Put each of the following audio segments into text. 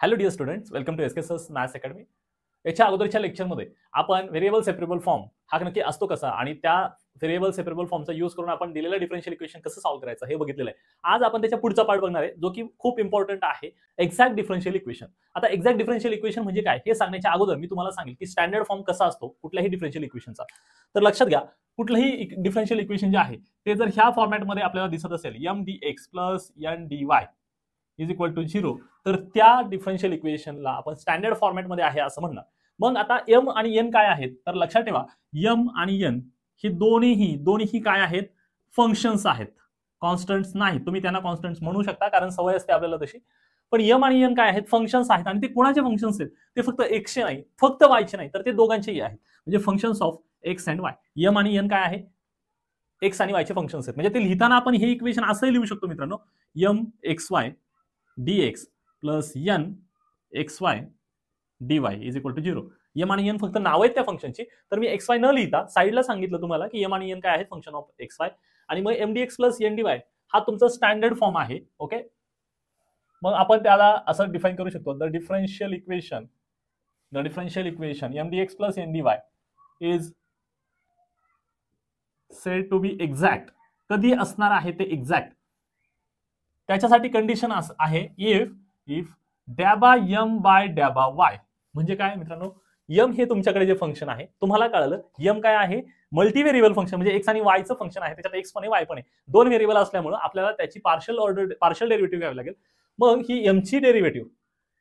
Hello dear students, welcome to SKS maths academy. याच्या अगोदरच्या लेक्चरमध्ये आपण व्हेरिएबल सेपरेबल फॉर्म हा नक्की असतो कसा आणि त्या व्हेरिएबल सेपरेबल फॉर्मचा यूज करून आपण दिलेलं डिफरन्शियल इक्वेशन कसं सॉल्व्ह करायचं हे बघितलेलं आहे. आज आपण त्याच्या पुढचा पार्ट बघणार आहे जो की खूप इम्पॉर्टंट आहे, एक्झॅक्ट डिफरन्शियल इक्वेशन. आता एक्झॅक्ट डिफरन्शियल इक्वेशन म्हणजे काय हे सांगण्याच्या अगोदर मी तुम्हाला सांगेल की स्टँडर्ड फॉर्म कसा असतो कुठल्याही डिफरन्शियल इक्वेशनचा. तर लक्षात घ्या, कुठलंही डिफरन्शियल इक्वेशन जे आहे ते जर ह्या फॉर्मॅटमध्ये आपल्याला दिसत असेल mdx plus ndy is equal to 0, तर त्या डिफरन्शियल इक्वेशनला आपण स्टँडर्ड फॉर्मॅटमध्ये आहे असं म्हणणार. मग आता m आणि n काय आहेत, तर लक्षात ठेवा m आणि n ही दोन्हीही काय आहेत, फंक्शन्स आहेत, कॉन्स्टंट्स नाही. तुम्ही त्यांना कॉन्स्टंट्स म्हणू शकता कारण सवय असते आपल्याला तशी, पण m आणि n काय आहेत, फंक्शन्स आहेत. आणि ते कोणाचे फंक्शन्स आहेत, ते फक्त x चे नाही, फक्त y चे नाही, तर ते दोघांचेही आहेत. म्हणजे functions of x and y. m आणि n काय आहे, x आणि y चे फंक्शन्स आहेत. म्हणजे ते लिहिताना आपण हे इक्वेशन असंही लिहू शकतो मित्रांनो, mxy dx plus n xy dy is equal to 0. m आणि n फक्त नाव आहेत त्या फंक्शनची, तर मी xy न लिहिता साईडला सांगितलं तुम्हाला की m आणि n काय आहेत, फंक्शन ऑफ xy. आणि मग mdx प्लस ndy हा तुमचा स्टँडर्ड फॉर्म आहे. ओके, मग आपण त्याला असं डिफाइन करू शकतो, the differential equation mdx plus ndy is said to be exact. कधी असणार आहे ते एक्झॅक्ट, त्याच्यासाठी कंडिशन आहे इफ डॅबा m बाय डॅबा y. म्हणजे काय मित्रांनो, m हे तुमच्याकडे जे फंक्शन आहे, तुम्हाला कळलं m काय आहे, मल्टी व्हेरिएबल फंक्शन, म्हणजे x आणि y चं फंक्शन आहे, त्याच्यात x पण आहे y पण आहे, दोन व्हेरिएबल असल्यामुळे आपल्याला त्याची पार्शियल डेरिव्हेटिव्ह घ्यावी लागेल. मग ही m ची डेरिव्हेटिव्ह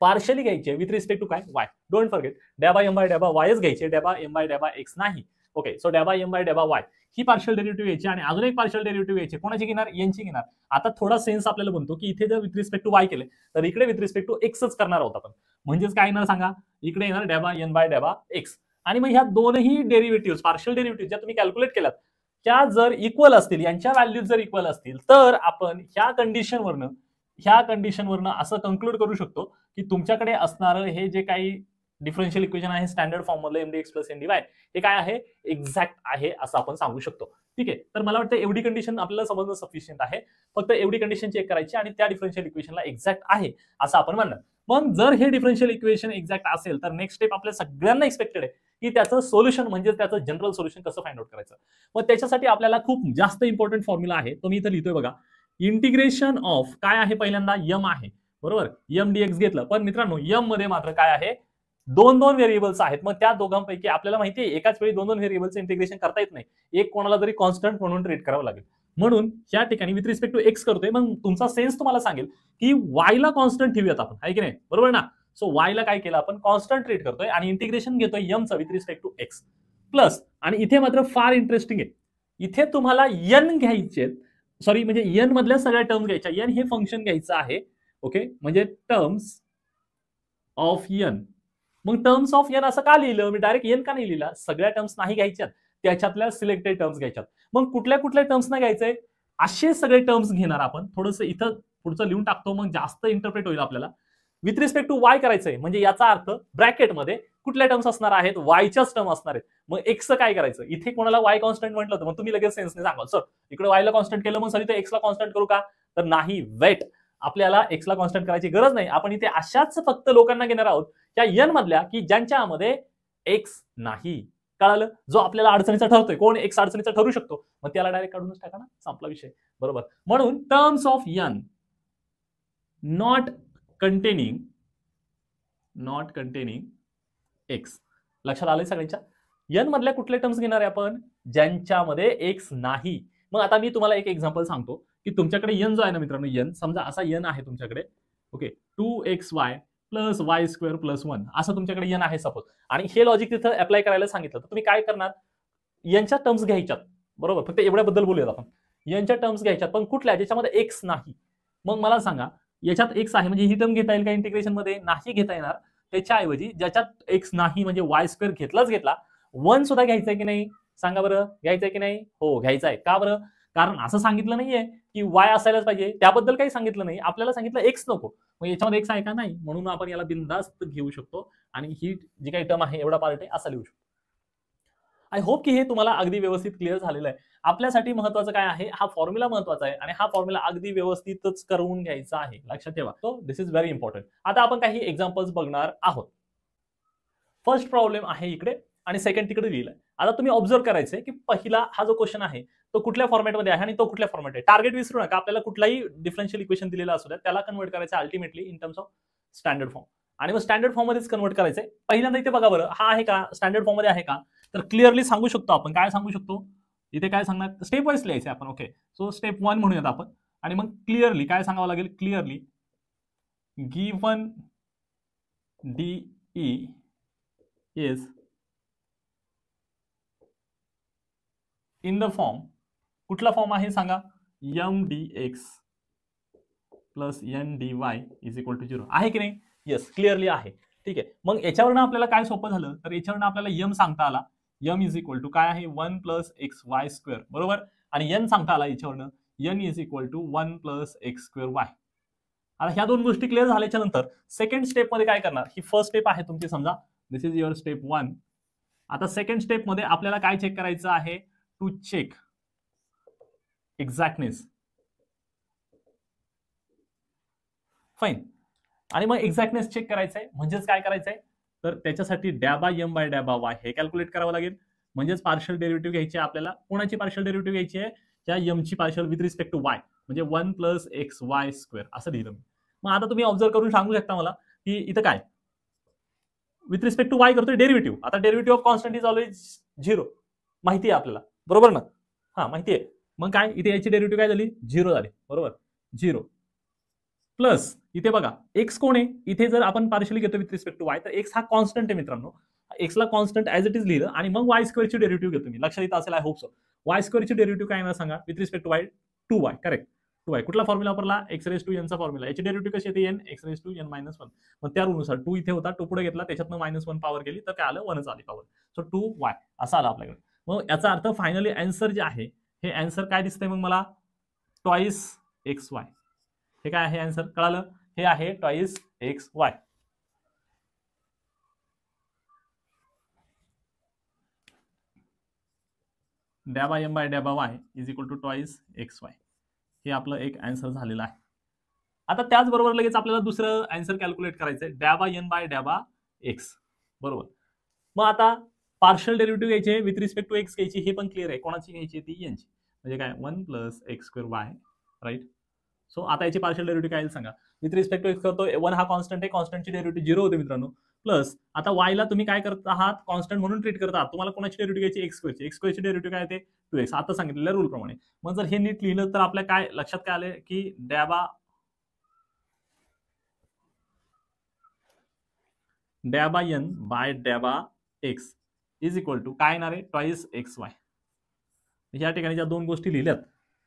पार्शियली घ्यायची विथ रिस्पेक्ट टू काय, y. डोंट फॉरगेट, डॅबा m बाय डॅबा y च घ्यायचे, डॅबा m बाय डॅबा x नाही. ओके, सो डॅबा m बाय डॅबा y ही पार्शियल डेरिव्हेटिव्ह घ्यायची आणि अजून एक पार्शियल डेरिव्हेटिव्ह घ्यायची. कोणाची घेणार, n ची घेणार. आता थोडा सेन्स आपल्याला बनतो की इथे जर विथ रिस्पेक्ट टू y केले तर इकडे विथ रिस्पेक्ट टू x च करणार आहोत आपण. म्हणजेच काय येणार सांगा, इकडे येणार डॅबा n बाय डॅबा x. आणि मग ह्या दोनही डेरिव्हेटिव्ह पार्शियल डेरिव्हेटिव्ह ज्या तुम्ही कॅल्क्युलेट केल्यात त्या जर इक्वल असतील, यांच्या व्हॅल्यूज जर इक्वल असतील, तर आपण ह्या कंडिशनवरनं असं कंक्लूड करू शकतो की तुमच्याकडे असणारं हे जे काही डिफरन्शियल इक्वेशन आहे स्टँडर्ड फॉर्म मधलं mdx प्लस ndy हे काय आहे, एक्झॅक्ट आहे असं आपण सांगू शकतो. ठीक आहे, तर मला वाटतं एवढी कंडिशन आपल्याला समजणं सफिशियंट आहे. फक्त एवढी कंडिशन चेक करायची आणि त्या डिफरन्शियल इक्वेशनला एक्झॅक्ट आहे असं आपण म्हणणार. मग जर हे डिफरन्शियल इक्वेशन एक्झॅक्ट असेल तर नेक्स्ट स्टेप आपल्या सगळ्यांना एक्सपेक्टेड आहे की त्याचं सोल्युशन म्हणजे त्याचं जनरल सोल्युशन कसं फाइंड आउट करायचं. मग त्याच्यासाठी आपल्याला खूप जास्त इम्पॉर्टंट फॉर्म्युला आहे, तो मी इथं लिहितोय बघा. इंटिग्रेशन ऑफ काय आहे, पहिल्यांदा m आहे बरोबर, m dx घेतलं, पण मित्रांनो m मध्ये मात्र काय आहे, दोन व्हेरिएबल्स आहेत. मग त्या दोघांपैकी आपल्याला माहिती आहे एकाच वेळी दोन व्हेरिएबल्सचं इंटिग्रेशन करता येत नाही, एक कोणाला तरी कॉन्स्टंट म्हणून ट्रीट करावं लागेल. म्हणून या ठिकाणी विथ रिस्पेक्ट टू एक्स करतोय, मग तुमचा सेन्स तुम्हाला सांगेल की y ला कॉन्स्टंट ठेवूयात आपण, आहे की नाही, बरोबर ना. सो y ला काय केलं आपण, कॉन्स्टंट ट्रीट करतोय आणि इंटिग्रेशन घेतोय m चं with respect to x plus. आणि इथे मात्र फार इंटरेस्टिंग आहे, इथे तुम्हाला n घ्यायचे, सॉरी म्हणजे n मधल्या सगळ्या टर्म घ्यायच्या. n हे फंक्शन घ्यायचं आहे. ओके, म्हणजे टर्म्स ऑफ n. मग टर्म्स ऑफ n असं का लिहिलं, मी डायरेक्ट n का नाही लिहिला, सगळ्या टर्म्स नाही घ्यायच्यात, त्याच्यातल्या सिलेक्टेड टर्म्स घ्यायच्यात. मग कुठल्या टर्म्स नाही घ्यायचंय, असे सगळे टर्म्स घेणार आपण. थोडंसं इथं पुढचं लिहून टाकतो, मग जास्त इंटरप्रेट होईल आपल्याला. विथ रिस्पेक्ट टू y करायचंय, म्हणजे याचा अर्थ ब्रॅकेटमध्ये कुठल्या टर्म्स असणार आहेत, वायच्याच टर्म असणार आहेत. मग एक्सचं काय करायचं, इथे कोणाला y कॉन्स्टंट म्हटलं तर मग तुम्ही लगेच सेन्सने सांगा, सर इकडे y ला कॉन्स्टंट केलं, मग सर इथे x ला कॉन्स्टंट करू का, तर नाही, वेट, आपल्याला x ला कॉन्स्टंट करायची गरज नाही. आपण इथे अशाच फक्त लोकांना घेणार आहोत त्या n मधल्या की ज्यांच्यामध्ये x नाही. कळालं, जो आपल्याला अडचणीचा ठरतोय, कोण x अडचणीचा ठरू शकतो, मग त्याला डायरेक्ट काढूनच टाका ना, संपला विषय, बरोबर. म्हणून terms of n not containing x. लक्षात आलंय सगळ्यांच्या, n मधल्या कुठले टर्म्स घेणार आहे आपण, ज्यांच्यामध्ये x नाही. मग आता मी तुम्हाला एक एक्झाम्पल सांगतो की तुमच्याकडे n जो आहे ना मित्रांनो, n समजा असा n आहे तुमच्याकडे. Okay, 2xy plus y square plus 1 असं तुमच्याकडे n आहे सपोज, आणि हे लॉजिक तिथं अप्लाय करायला सांगितलं, तर तुम्ही काय करणार, यांच्या टर्म्स घ्यायच्यात, बरोबर. फक्त एवढ्याबद्दल बोलूयात आपण, यांच्या टर्म्स घ्यायच्यात, पण कुठल्या, ज्याच्यामध्ये x नाही. मग मला सांगा, याच्यात x आहे म्हणजे ही टर्म घेता येईल का इंटिग्रेशन मध्ये, नाही घेता येणार. त्याच्याऐवजी ज्याच्यात x नाही म्हणजे वाय स्क्वेअर घेतला, 1 सुद्धा घ्यायचंय की नाही, सांगा बरं, घ्यायचंय की नाही, हो घ्यायचंय. का बरं, कारण असं सांगितलं नाहीये की y असायलाच पाहिजे, त्याबद्दल काही सांगितलं नाही, आपल्याला सांगितलं x नको. मग याच्यामध्ये x आहे का, नाही, म्हणून आपण याला बिनधास्त घेऊ शकतो आणि ही जी काही टर्म आहे एवढा पार्ट आहे असा लिहू शकतो. आय होप की हे तुम्हाला अगदी व्यवस्थित क्लिअर झालेलं आहे. आपल्यासाठी महत्वाचं काय आहे, हा फॉर्म्युला महत्वाचा आहे आणि हा फॉर्म्युला अगदी व्यवस्थितच करून घ्यायचा आहे, लक्षात ठेवा. So this is very important. आता आपण काही एक्झाम्पल्स बघणार आहोत. फर्स्ट प्रॉब्लेम आहे इकडे आणि सेकंड तिकडे लिहिलंय. आता तुम्ही ऑब्झर्व करायचंय की पहिला हा जो क्वेश्चन आहे तो कुठल्या फॉर्मॅटमध्ये आहे आणि तो कुठल्या फॉर्मॅट आहे. टार्गेट विसरू नका, आपल्याला कुठलाही डिफरन्शियल इक्वेशन दिलेला असू द्या त्याला कन्वर्ट करायचं ultimately in terms of standard form आणि मग स्टँडर्ड फॉर्म मध्येच कन्वर्ट करायचंय. पहिल्यांदा इथे बघा बरं, हा आहे का स्टँडर्ड फॉर्म मध्ये आहे का, तर क्लिअरली सांगू शकतो आपण. काय सांगू शकतो इथे, काय सांगणार, स्टेप वाईज लिहायचं आपण. ओके, सो स्टेप 1 म्हणूयात आपण आणि मग क्लिअरली काय सांगावं लागेल, clearly given DE is in the form, कुठला फॉर्म आहे सांगा, mdx plus ndy is equal to 0 आहे की नाही. येस, क्लिअरली आहे. ठीक आहे, मग याच्यावरनं आपल्याला काय सोपं झालं, तर याच्यावरनं आपल्याला m सांगता आला. m इज इक्वल टू काय आहे 1 प्लस एक्स वाय स्क्वेअर, बरोबर. आणि n सांगता आला याच्यावरनं n is equal to 1 plus x square y. आता ह्या दोन गोष्टी क्लिअर झाल्याच्या नंतर सेकंड स्टेप मध्ये काय करणार, ही फर्स्ट स्टेप आहे तुमची, समजा दिस इज युअर स्टेप 1. आता सेकंड स्टेप मध्ये आपल्याला काय चेक करायचं आहे, टू चेक एक्झॅक्टनेस. फाईन. आणि मग एक्झॅक्टनेस चेक करायचंय म्हणजेच काय करायचंय, तर त्याच्यासाठी डॅबा m बाय डॅबा y हे कॅल्क्युलेट करावं लागेल. म्हणजेच पार्शियल डेरिव्हेटिव्ह घ्यायची आहे आपल्याला. कोणाची पार्शियल डेरिव्हेटिव्ह घ्यायची आहे, त्या m ची partial with respect to y, म्हणजे 1 प्लस एक्स वाय स्क्वेअर असं लिहिलं मी. मग आता तुम्ही ऑब्झर्व करून सांगू शकता मला की इथं काय विथ रिस्पेक्ट टू y करतोय डेरिव्हेटिव्ह. आता derivative of constant is always 0 माहिती आहे आपल्याला, बरोबर ना. हा माहिती आहे. मग काय इथे याची डेरिव्हेटिव्ह काय झाली, 0 झाली, बरोबर. 0 प्लस इथे बघा एक्स कोण आहे, इथे जर आपण पार्शियली घेतो विथ रिस्पेक्ट टू वाय तर एक्स हा कॉन्स्टंट आहे मित्रांनो. एक्सला कॉन्स्टंट ऍज इट इज लिहिलं आणि मग वाय स्क्वेअरची डेरिव्हेटिव्ह घेतो मी, लक्षात येत असेल आय होप सो. वाय स्क्वेअरची डेरिव्हेटिव्ह काय येणार सांगा, with respect to y 2y, correct. 2y कुठला फॉर्म्युला वापरला, एक्स रेज टू एनचा फॉर्म्युला. याची डेरिव्हेटिव्ह कशी येते, n x raise to n minus 1. मग त्या रूलनुसार 2 इथे होता, 2 पुढे घेतला, त्याच्यातनं -1 पॉवर गेली तर काय आलं, 1च आली पॉवर. सो 2y असं आलं आपल्याकडे. मग याचा अर्थ फायनली आन्सर जे आहे हे आन्सर काय दिसतंय मग मला, ट्वाइस एक्स वाय. हे काय आहे आन्सर, कळालं, हे आहे ट्वाइस एक्स वाय. डॅबा m बाय डॅबा y is equal to twice x y. हे आपलं एक आन्सर झालेलं आहे. आता त्याचबरोबर लगेच आपल्याला दुसरं आन्सर कॅल्क्युलेट करायचंय, डॅबा n बाय डॅबा x, बरोबर. मग आता पार्शियल डेरिव्हेटिव्ह घ्यायचे विथ रिस्पेक्ट टू एक्स घ्यायची, हे पण क्लिअर आहे. कोणाची घ्यायची, ती n ची, म्हणजे काय 1 plus x square y, right. So आता याची पार्शियल डेरिव्हेटिव्ह काय सांगा, विथ रिस्पेक्ट टू एक्स करतो, 1 हा कॉन्स्टंट आहे, कॉन्स्टंटची डेरिव्हेटिव्ह 0 होते मित्रांनो. प्लस आता y ला तुम्ही काय करत आहात, कॉन्स्टंट म्हणून ट्रीट करत आहात. तुम्हाला कोणाची डेरिव्हेटिव्ह घ्यायची, एक्स स्क्वेअरची. एक्स स्क्वेअरची डेरिव्हेटिव्ह काय येते 2x, आता सांगितलेल्या रूल प्रमाणे. मग जर हे नीट लिहिलं तर आपल्या काय लक्षात काय आले की डॅबा n बाय डॅबा x इज इक्वल टू काय येणार आहे, ट्वाइस एक्स वाय. या ठिकाणी ज्या दोन गोष्टी लिहिल्यात,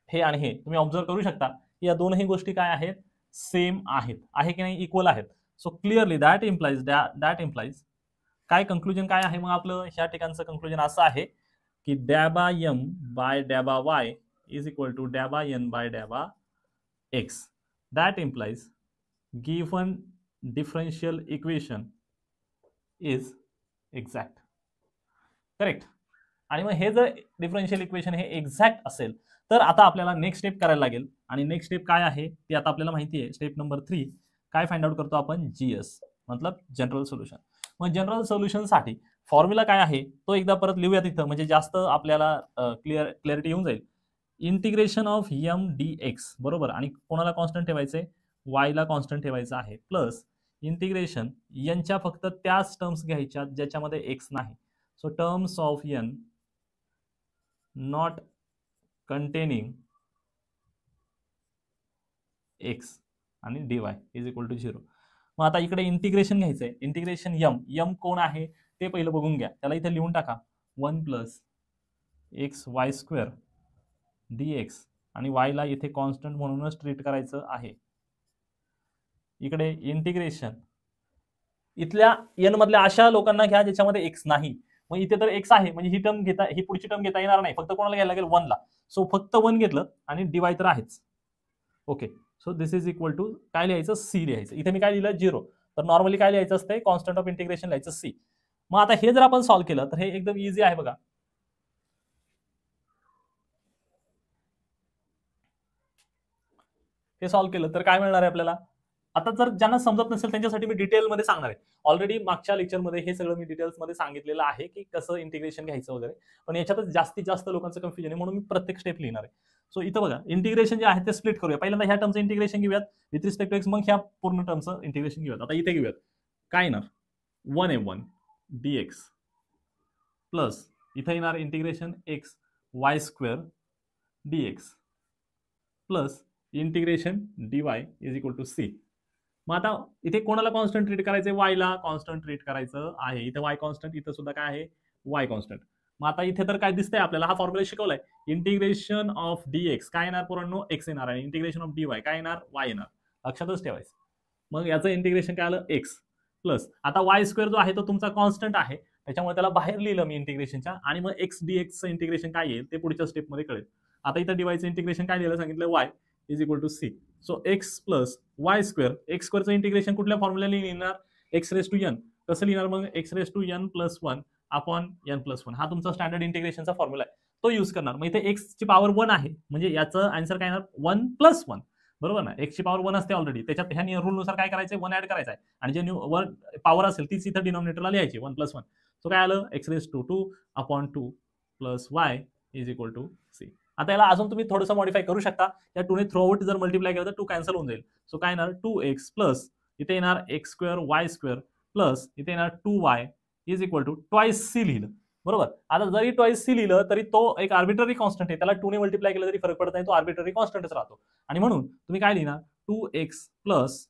हे आणि हे तुम्ही ऑब्झर्व करू शकता की या दोनही गोष्टी काय आहेत, सेम आहेत, आहे की नाही, इक्वल आहेत. सो क्लिअरली दॅट इम्प्लाइज काय कंक्लुजन काय आहे मग आपलं, ह्या ठिकाणचं कंक्लुजन असं आहे की डॅबा m बाय डॅबा y इज इक्वल टू डॅबा n बाय डॅबा x. That implies given differential equation is exact, correct. आणि मग हे जर डिफरन्शियल इक्वेशन हे एक्झॅक्ट असेल तर आता आपल्याला नेक्स्ट स्टेप करायला लागेल. आणि नेक्स्ट स्टेप काय आहे ते आता आपल्याला माहिती आहे. स्टेप नंबर 3 काय फाइंड आउट करतो आपण, GS मतलब जनरल सोल्युशन. मग जनरल सोल्युशनसाठी फॉर्म्युला काय आहे तो एकदा परत लिहूया तिथं, म्हणजे जास्त आपल्याला क्लिअरिटी येऊन जाईल. इंटिग्रेशन ऑफ m dx, बरोबर. आणि कोणाला कॉन्स्टंट ठेवायचंय, y ला कॉन्स्टंट ठेवायचं आहे. प्लस इंटिग्रेशन nच्या फक्त त्याच टर्म्स घ्यायच्या ज्याच्यामध्ये x नाही. So terms of n not containing x आणि dy इज इक्वल टू 0. मग आता इकडे इंटिग्रेशन घ्यायचंय, इंटिग्रेशन m कोण आहे ते पहिलं बघून घ्या. त्याला इथे लिहून टाका 1 plus x y square dx आणि y ला इथे कॉन्स्टंट म्हणूनच ट्रीट करायचं आहे. इकडे इंटिग्रेशन इथल्या n मधल्या अशा लोकांना घ्या ज्याच्यामध्ये x नाही. मग इथे तर x आहे म्हणजे ही टर्म घेता, ही पुढची टर्म घेता येणार नाही, फक्त कोणाला घ्यायला लागेल 1 ला. सो फक्त 1 घेतलं आणि dy तर आहेच. Okay, so this is equal to काय लिहायचं, c लिहायचं. इथे मी काय लिहिलं 0, तर नॉर्मली काय लिहायचं असते, कॉन्स्टंट ऑफ इंटिग्रेशन लिहायचं c. मग आता हे जर आपण सॉल्व्ह केलं तर हे एकदम इझी आहे बघा. हे सॉल्व्ह केलं तर काय मिळणार आहे आपल्याला. आता जर ज्यांना समजत नसेल त्यांच्यासाठी मी डिटेलमध्ये सांगणार आहे. ऑलरेडी मागच्या लेक्चरमध्ये हे सगळं मी डिटेल्समध्ये सांगितलेलं आहे की कसं इंटिग्रेशन घ्यायचं वगैरे, पण याच्यातच जास्तीत जास्त लोकांचं कन्फ्युजन आहे म्हणून मी प्रत्येक स्टेप लिहिणार आहे. सो इथं बघा इंटिग्रेशन जे आहे ते स्प्लिट करूया. पहिल्यांदा ह्या टर्मचं इंटिग्रेशन घेऊयात विथ रिस्पेक्ट टू एक्स, मग ह्या पूर्ण टर्मचं इंटिग्रेशन घेऊयात. आता इथे घेऊयात काय येणार 1a1 dx प्लस इथे येणार integration x y square dx plus integration dy is equal to c. मग आता इथे कोणाला कॉन्स्टंट ट्रीट करायचं, वायला कॉन्स्टंट ट्रीट करायचं आहे. इथे वाय कॉन्स्टंट, इथं सुद्धा काय आहे वाय कॉन्स्टंट. मग आता इथे तर काय दिसतंय आपल्याला, हा फॉर्म्युला शिकवलाय. इंटिग्रेशन ऑफ dx काय येणार पोरांनो, एक्स येणार आहे. इंटिग्रेशन ऑफ dy काय येणार, वाय येणार. लक्षातच ठेवायचं. मग याचं इंटिग्रेशन काय आलं एक्स प्लस आता वाय स्क्वेअर जो आहे तो तुमचा कॉन्स्टंट आहे, त्याच्यामुळे त्याला बाहेर लिहिलं मी इंटिग्रेशनच्या, आणि मग एक्स डीएक्सचं इंटिग्रेशन काय येईल ते पुढच्या स्टेपमध्ये कळेल. आता इथं डीवायचं इंटिग्रेशन काय लिहिलं सांगितलं, y is equal to c. So x plus y square, x स्क्वेअरचं इंटिग्रेशन कुठल्या फॉर्म्युला लिहिणार, एक्स रेस टू एन. कसं लिहिणार मग, x raise to n plus 1 upon n plus 1. हा तुमचा स्टँडर्ड इंटिग्रेशनचा फॉर्म्युला आहे, तो यूज करणार. मग इथे एक्स ची पॉवर 1 आहे म्हणजे याचं आन्सर काय येणार 1 प्लस 1. बरोबर ना, एक्स ची पॉवर 1 असते ऑलरेडी, त्याच्यात ह्या रूलनुसार काय करायचं 1 ऍड करायचं आहे, आणि जे वर पॉवर असेल तीच इथं डिनॉमिनेटरला लिहायची 1 प्लस 1. सो काय आलं x raise to 2 upon 2 plus y is equal to c. आता याला अजून तुम्ही थोडंसं मॉडिफाय करू शकता. या 2 ने थ्रू आउट जर मल्टिप्लाय केलं तर 2 कॅन्सल होऊन जाईल. सो काय येणार 2x प्लस इथे येणार x square y square plus इथे येणार 2y is equal to twice c लिहिलं. बरोबर. आता जरी ट्वाइस सी लिहिलं तरी तो एक आर्बिट्ररी कॉन्स्टंट आहे, त्याला 2 ने मल्टिप्लाय केलं तरी फरक पडत नाही, तो आर्बिट्ररी कॉन्स्टंटच राहतो. आणि म्हणून तुम्ही काय लिहिणार 2x plus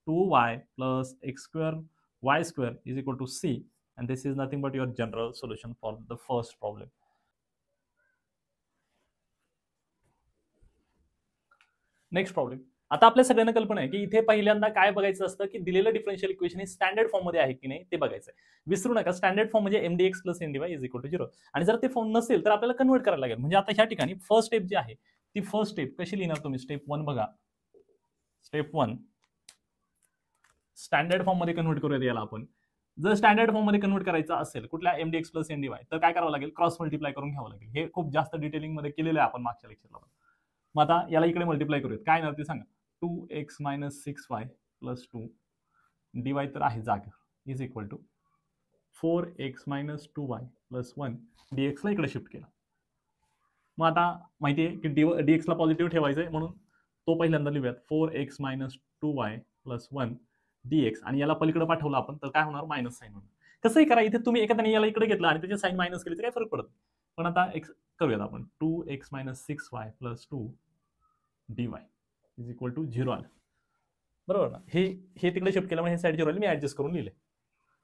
2y plus x square y square is equal to c, and this is nothing but your general solution for the first problem. Next problem. आता आपल्या सगळ्यांना कल्पना आहे की इथे पहिल्यांदा काय बघायचं असतं की दिलेलं डिफरन्शियल इक्वेशन हे स्टँडर्ड फॉर्म मध्ये आहे की नाही ते बघायचं आहे. विसरू नका स्टँडर्ड फॉर्म म्हणजे mdx plus ndy is equal to 0. आणि जर ते फॉर्म नसेल तर आपल्याला कन्वर्ट करायला लागेल. म्हणजे आता ह्या ठिकाणी फर्स्ट स्टेप जी आहे ती फर्स्ट स्टेप कशी लिहिणार तुम्ही, स्टेप 1 बघा. स्टेप 1 स्टँडर्ड फॉर्म मध्ये कन्वर्ट करूयात याला आपण. जर स्टँडर्ड फॉर्म मध्ये कन्वर्ट करायचं असेल कुठल्या mdx प्लस ndy तर काय करावं लागेल, क्रॉस मल्टिप्लाय करून घ्यावं लागेल. हे खूप जास्त डिटेलिंग मध्ये केलेलं आहे आपण मागच्या लेक्चरला. मग आता याला इकडे मल्टिप्लाय करूयात, काय येणार ते सांगा. 2x minus 6y plus 2 dy तर आहे जागा is equal to 4x minus 2y plus 1 dx ला इकडे शिफ्ट केला. मग आता माहिती आहे की dx ला पॉझिटिव्ह ठेवायचं आहे म्हणून तो पहिल्यांदा लिहूयात 4x minus 2y plus 1 dx, आणि याला पलीकडे पाठवलं आपण तर काय होणार मायनस साईन होणार. कसंही करा, इथे तुम्ही एखाद्याने याला इकडे घेतलं आणि त्याचे साईन मायनस केले तर काय फरक पडत. पण आता एक्स करूयात आपण 2x minus 6y plus 2 dy is equal to 0 आलं. बरोबर ना, हे तिकडे शिफ्ट केलं म्हणजे हे साईड 0 आली, मी ऍडजस्ट करून लिहिले.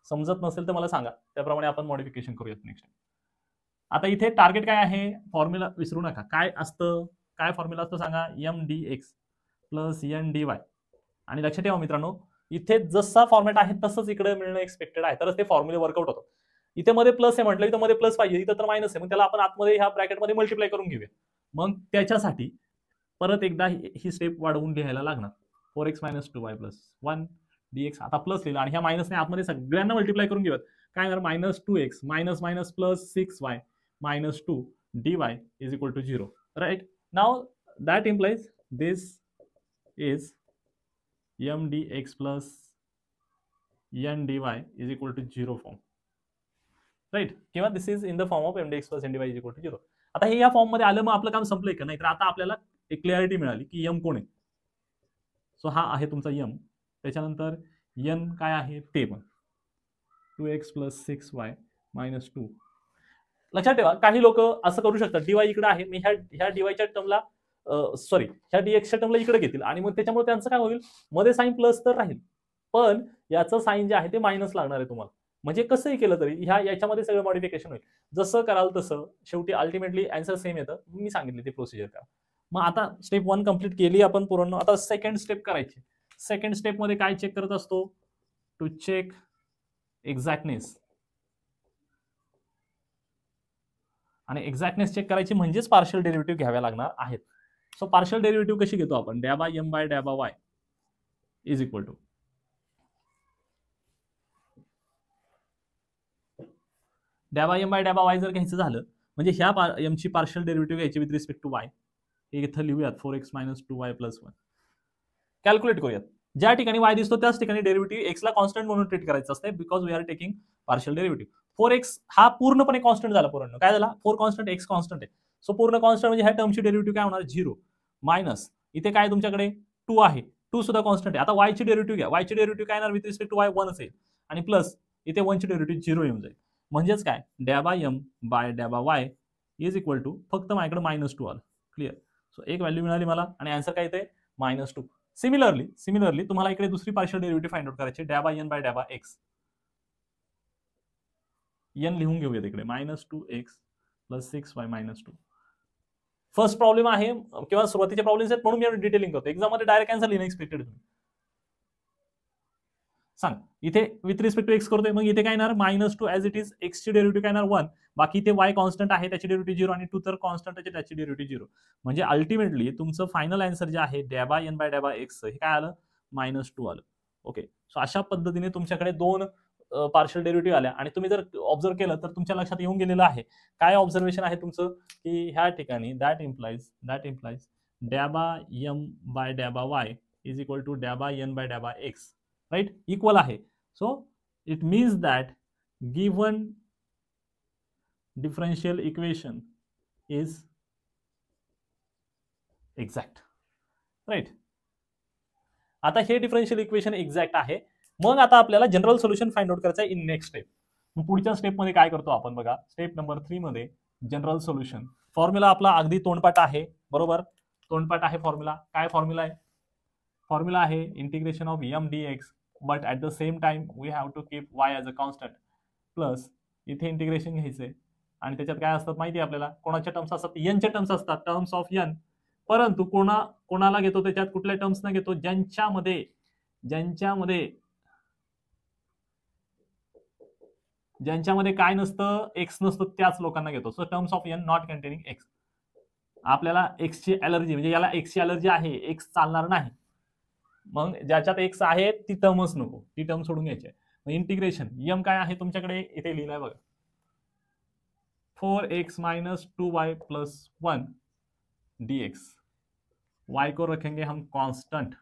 समजत नसेल तर मला सांगा, त्याप्रमाणे आपण मॉडिफिकेशन करूयात नेक्स्ट. आता इथे टार्गेट काय आहे, फॉर्म्युला विसरू नका. काय असतं, काय फॉर्म्युला असतो सांगा, mdx प्लस ndy. आणि लक्षात ठेवा मित्रांनो, इथे जसा फॉर्मॅट आहे तसंच इकडे मिळणं एक्सपेक्टेड आहे, तरच ते फॉर्म्युले वर्कआउट होतं. इथे मध्ये प्लस आहे म्हटलं, इथं मध्ये प्लस पाहिजे, इथं तर मायनस आहे, मग त्याला आपण आतमध्ये ह्या ब्रॅकेटमध्ये मल्टिप्लाय करून घेऊया. मग त्याच्यासाठी परत एकदा ही स्टेप वाढवून लिहायला लागणार. 4x minus 2y plus 1 dx. आता प्लस लिहिलं आणि ह्या मायनसने आतमध्ये सगळ्यांना मल्टिप्लाय करून घेऊयात. काय येणार minus 2x minus minus plus 6y minus 2 dy is equal to 0. Right. Now that implies this is mdx plus ndy is equal to 0 form. Right. किंवा this is in the form of mdx plus ndy is equal to 0. आता हे या form मध्ये आलं, मग आपलं काम संपलंय का नाही, तर आता आपल्याला एक क्लॅरिटी मिळाली की m कोण आहे. सो हा आहे तुमचा m. त्याच्यानंतर n काय आहे ते पण 2x प्लस 6y मायनस 2. लक्षात ठेवा काही लोक असं करू शकतात, dy इकडे आहे, मी ह्या डीवायच्या टर्मला सॉरी ह्या dxच्या टर्मला इकडे घेतील आणि मग त्याच्यामुळे त्यांचं काय होईल, मध्ये साईन प्लस तर राहील पण याचं साईन जे आहे ते मायनस लागणार आहे तुम्हाला. म्हणजे कसंही केलं तरी याच्यामध्ये सगळं मॉडिफिकेशन होईल. जसं कराल तसं शेवटी अल्टिमेटली आन्सर सेम येतं. मी सांगितली ती प्रोसिजर करा. मग आता स्टेप 1 कंप्लीट केली आपण पूर्ण. आता सेकंड स्टेप करायची. सेकंड स्टेप मध्ये काय चेक करत असतो, टू चेक एक्झॅक्टनेस. आणि एक्झॅक्टनेस चेक करायची म्हणजेच पार्शियल डेरिव्हेटिव्ह घ्याव्या लागणार आहेत. सो पार्शियल डेरिव्हेटिव्ह कशी घेतो आपण, डॅ बाय m बाय डॅ बाय y इज इक्वल टू डॅ बाय m बाय डॅ बाय y जर घ्यायचं झालं म्हणजे ह्या m ची पार्शियल डेरिव्हेटिव्ह घ्यायची विथ रिस्पेक्ट टू y. हे इथं लिहूयात 4x minus 2y plus 1. Calculate करूयात. ज्या ठिकाणी y दिसतो त्याच ठिकाणी डेरिव्हेटिव्ह x ला कॉन्स्टंट म्हणून ट्रीट करायचं असते, because we are taking partial derivative. 4x हा पूर्णपणे कॉन्स्टंट झाला. पूर्ण काय झाला, 4 कॉन्स्टंट x कॉन्स्टंट आहे. सो पूर्ण कॉन्स्टंट म्हणजे ह्या टर्मची डेरिव्हेटिव्ह काय होणार 0 मायनस इथे काय तुमच्याकडे 2 आहे, 2 सुद्धा कॉन्स्टंट आहे. आता y ची डेरिव्हेटिव्ह घ्या, y ची डेरिव्हेटिव्ह काय येणार विथ रिस्पेक्ट टू y 1 असेल आणि प्लस इथे 1 ची डेरिव्हेटिव्ह 0 येऊन जाईल. म्हणजेच काय डॅ बाय m बाय डॅ बाय y इज इक्वल टू फक्त माझ्याकडे -2 आलं. क्लिअर. सो एक व्हॅल्यू मिळाली मला आणि आन्सर काय येते -2. सिमिलरली तुम्हाला इकडे दुसरी पार्शियल डेरिव्हेटिव्ह फाइंड आउट करायची, डॅ बाय n बाय डॅ बाय x. n लिहून घेऊयात इकडे -2x plus 6y -2. First problem आहे किंवा सुरुवातीचे प्रॉब्लेम्स आहेत म्हणून मी डिटेलिंग करतो. एक्झाम मध्ये डायरेक्ट आन्सर लिहिणं एक्सपेक्टेड तुम्ही. सांग इथे विथ रिस्पेक्ट टू एक्स करतोय, मग इथे काय येणार -2 ऍज इट इज. एक्स ची डेरिव्हेटिव्ह काय येणार 1, बाकी इथे y कॉन्स्टंट आहे त्याची डेरिव्हेटिव्ह 0 आणि 2 तर कॉन्स्टंट आहे त्याची डेरिव्हेटिव्ह 0. म्हणजे अल्टिमेटली तुमचं फायनल आन्सर जे आहे डॅ बाय n बाय डॅ बाय x हे काय आलं -2 आलं. ओके. सो अशा पद्धतीने तुमच्याकडे 2 पार्शियल डेरिव्हेटिव्ह आल्या आणि तुम्ही जर ऑब्झर्व केलं तर तुमच्या लक्षात येऊन गेलेलं आहे. काय ऑब्झर्वेशन आहे तुमचं की ह्या ठिकाणी दॅट इम्प्लाइज डॅ बाय m बाय डॅ बाय y इज इक्वल टू डॅ बाय n बाय डॅ बाय x, राइट, इक्वल आहे. So it means that given differential equation is exact, right. आता हे डिफरन्शियल इक्वेशन एक्झॅक्ट आहे. मग आता आपल्याला जनरल सोल्युशन फाइंड आउट करायचं आहे इन नेक्स्ट स्टेप. मग पुढच्या स्टेप मध्ये काय करतो आपण बघा, स्टेप नंबर 3 मध्ये जनरल सोल्युशन. फॉर्म्युला आपला अगदी तोंडपाठ आहे, बरोबर, तोंडपाठ आहे फॉर्म्युला. काय फॉर्म्युला आहे, फॉर्म्युला आहे integration of m dx, but at the same time we have to keep y as a constant. Plus इथे इंटिग्रेशन घ्यायचंय आणि त्याच्यात काय असतात माहिती आहे आपल्याला, कोणाच्या टर्म्स असतात, n च्या टर्म्स असतात, टर्म्स ऑफ n. परंतु कोणाला घेतो त्याच्यात, कुठल्या टर्म्स न घेतो, ज्यांच्यामध्ये काय नसतं, एक्स नसतं, त्याच लोकांना घेतो. So terms of n not containing x. आपल्याला एक्स ची अलर्जी म्हणजे याला एक्स ची अलर्जी आहे, एक्स चालणार नाही. मग ज्याच्यात एक्स आहे ती टर्मच नको, ती टर्म सोडून घ्यायची. मग इंटिग्रेशन m काय आहे तुमच्याकडे इथे लिहिलंय बघा, 4x - 2y + 1 dx. y को रखेंगे हम कांस्टेंट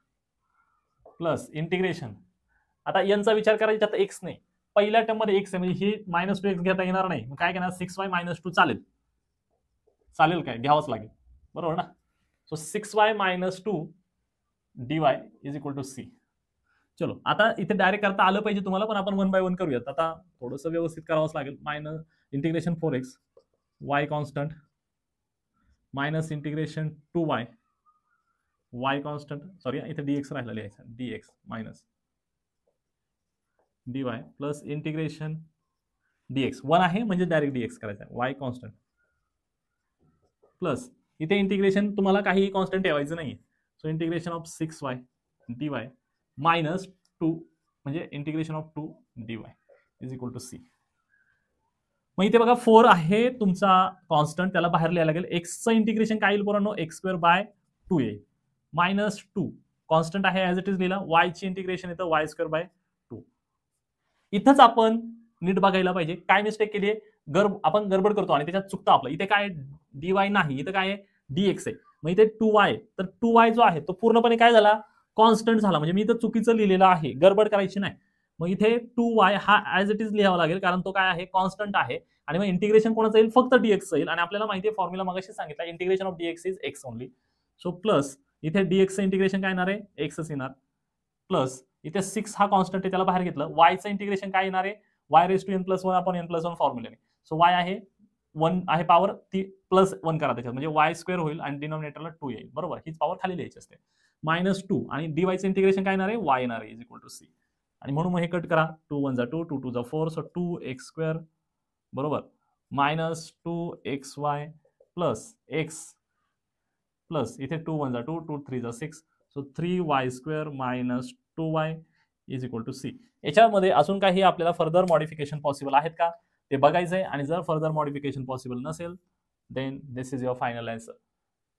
प्लस इंटिग्रेशन. आता n चा विचार करायचा तर x नाही, पहिल्या टर्म मध्ये x आहे म्हणजे ही -2x घेता येणार नाही. मग काय करणार 6y - 2 चालेल काय, घ्यावंच लागेल, बरोबर ना. So 6y - 2 dy is equal to c. चलो आता इथे डायरेक्ट करता आलं पाहिजे तुम्हाला, पण आपण 1 बाय 1 करूयात. आता थोडंसं व्यवस्थित करावंच लागेल. Integration 4x y constant minus integration 2y y constant, sorry इथे dx राहिला लिहायचा, dx minus dy plus integration dx 1 आहे म्हणजे डायरेक्ट dx करायचा, y कॉन्स्टंट प्लस इथे इंटिग्रेशन तुम्हाला काही कॉन्स्टंट ठेवायचं नाही. So integration of 6y dy minus 2 म्हणजे integration of 2 dy is equal to c. मग इथे बघा 4 आहे तुमचा कॉन्स्टंट, त्याला बाहेर लिहायला लागेल. एक्सचं इंटिग्रेशन काय येईल पोरांनो, x²/2 येईल, मायनस 2 कॉन्स्टंट आहे ऍज इट इज लिहिला. y ची इंटिग्रेशन येतं y²/2. इथंच आपण नीट बघायला पाहिजे काय मिस्टेक केली आहे. आपण गडबड करतो आणि त्याच्यात चुकतं आपलं. इथे काय dy नाही, इथं काय dx आहे. मग इथे 2y, तर 2y जो आहे तो पूर्णपणे काय झाला, कॉन्स्टंट झाला. म्हणजे मी इथं चुकीचं लिहिलेलं आहे, गडबड करायची नाही. मग इथे 2y हा ऍज इट इज लिहावा लागेल, कारण तो काय आहे कॉन्स्टंट आहे. आणि मग इंटिग्रेशन कोणाचं येईल, फक्त dx येईल. आणि आपल्याला माहिती आहे फॉर्म्युला मगाशी सांगितला, integration of dx is x only. So plus इथे dx चं इंटिग्रेशन काय येणार आहे, x येणार, प्लस इथे 6 हा कॉन्स्टंट आहे त्याला बाहेर घेतलं. y चं इंटिग्रेशन काय येणार आहे, y⁻n+1/n+1 फॉर्म्युलाने. सो y आहे 1 आहे पॉवर, ती +1 करा त्याच्यात, म्हणजे y² होईल आणि डिनॉमिनेटरला 2 येईल, बरोबर. हीच पॉवर खाली लिहायची असते. -2 आणि dy चं इंटिग्रेशन काय येणार आहे, y येणार आहे इज इक्वल टू c. आणि म्हणून मग हे कट करा, 2 × 1 = 2, 2 × 2 = 4, सो 2x², बरोबर, -2xy प्लस x प्लस इथे 2 × 1 = 2, 2 × 3 = 6, so 3y² - 2y is equal to c. याच्यामध्ये अजून काही आपल्याला फर्दर मॉडिफिकेशन पॉसिबल आहेत का ते बघायचंय. आणि जर फर्दर मॉडिफिकेशन पॉसिबल नसेल then this is your final answer.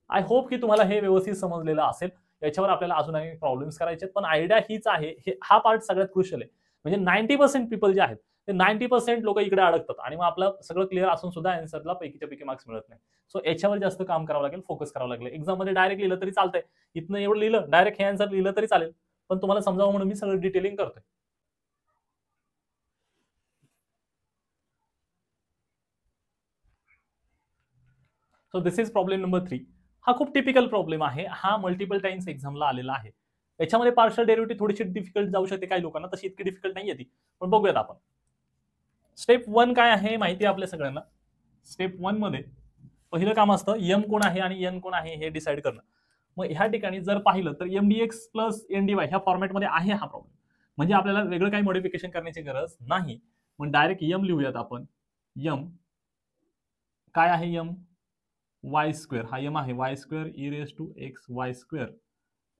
I hope की तुम्हाला हे व्यवस्थित समजलेलं असेल. याच्यावर आपल्याला अजूनही प्रॉब्लेम्स करायचे, पण आयडिया हीच आहे. हा पार्ट सगळ्यात क्रुशियल आहे. म्हणजे 90% पीपल जे आहेत ते 90% लोक इकडे अडकतात आणि मग आपलं सगळं क्लिअर असून सुद्धा आन्सरला पैकीच्या पैकी मार्क्स मिळत नाही. सो याच्यावर जास्त काम करावं लागेल, फोकस करावं लागेल. एक्झाम मध्ये डायरेक्ट लिहिलं तरी चालतंय, इथनं एवढं लिहिलं डायरेक्ट हे आन्सर लिहिलं तरी चालेल, पण तुम्हाला समजावं म्हणून मी सगळं डिटेलिंग करतोय. So this is problem number 3. हा खूप टिपिकल प्रॉब्लेम आहे, हा मल्टिपल टाइम्स एक्झामला आलेला आहे. याच्यामध्ये पार्शियल डेरिव्हेटिव्ह थोडीशी डिफिकल्ट जाऊ शकते काही लोकांना, तशी इतकी डिफिकल्ट नाही ती, पण बघूयात आपण. स्टेप 1 काय आहे माहिती आहे आपल्या सगळ्यांना. स्टेप 1 मध्ये पहिलं काम असतं एम कोण आहे आणि एन कोण आहे हे डिसाईड करणं. मग ह्या ठिकाणी जर पाहिलं तर mdx प्लस ndy ह्या फॉर्मॅटमध्ये आहे हा प्रॉब्लेम, म्हणजे आपल्याला वेगळं काही मॉडिफिकेशन करण्याची गरज नाही. मग डायरेक्ट एम लिहूयात आपण. एम काय आहे? एम वाय स्क्वेअर, हा एम आहे y square e raise to x y square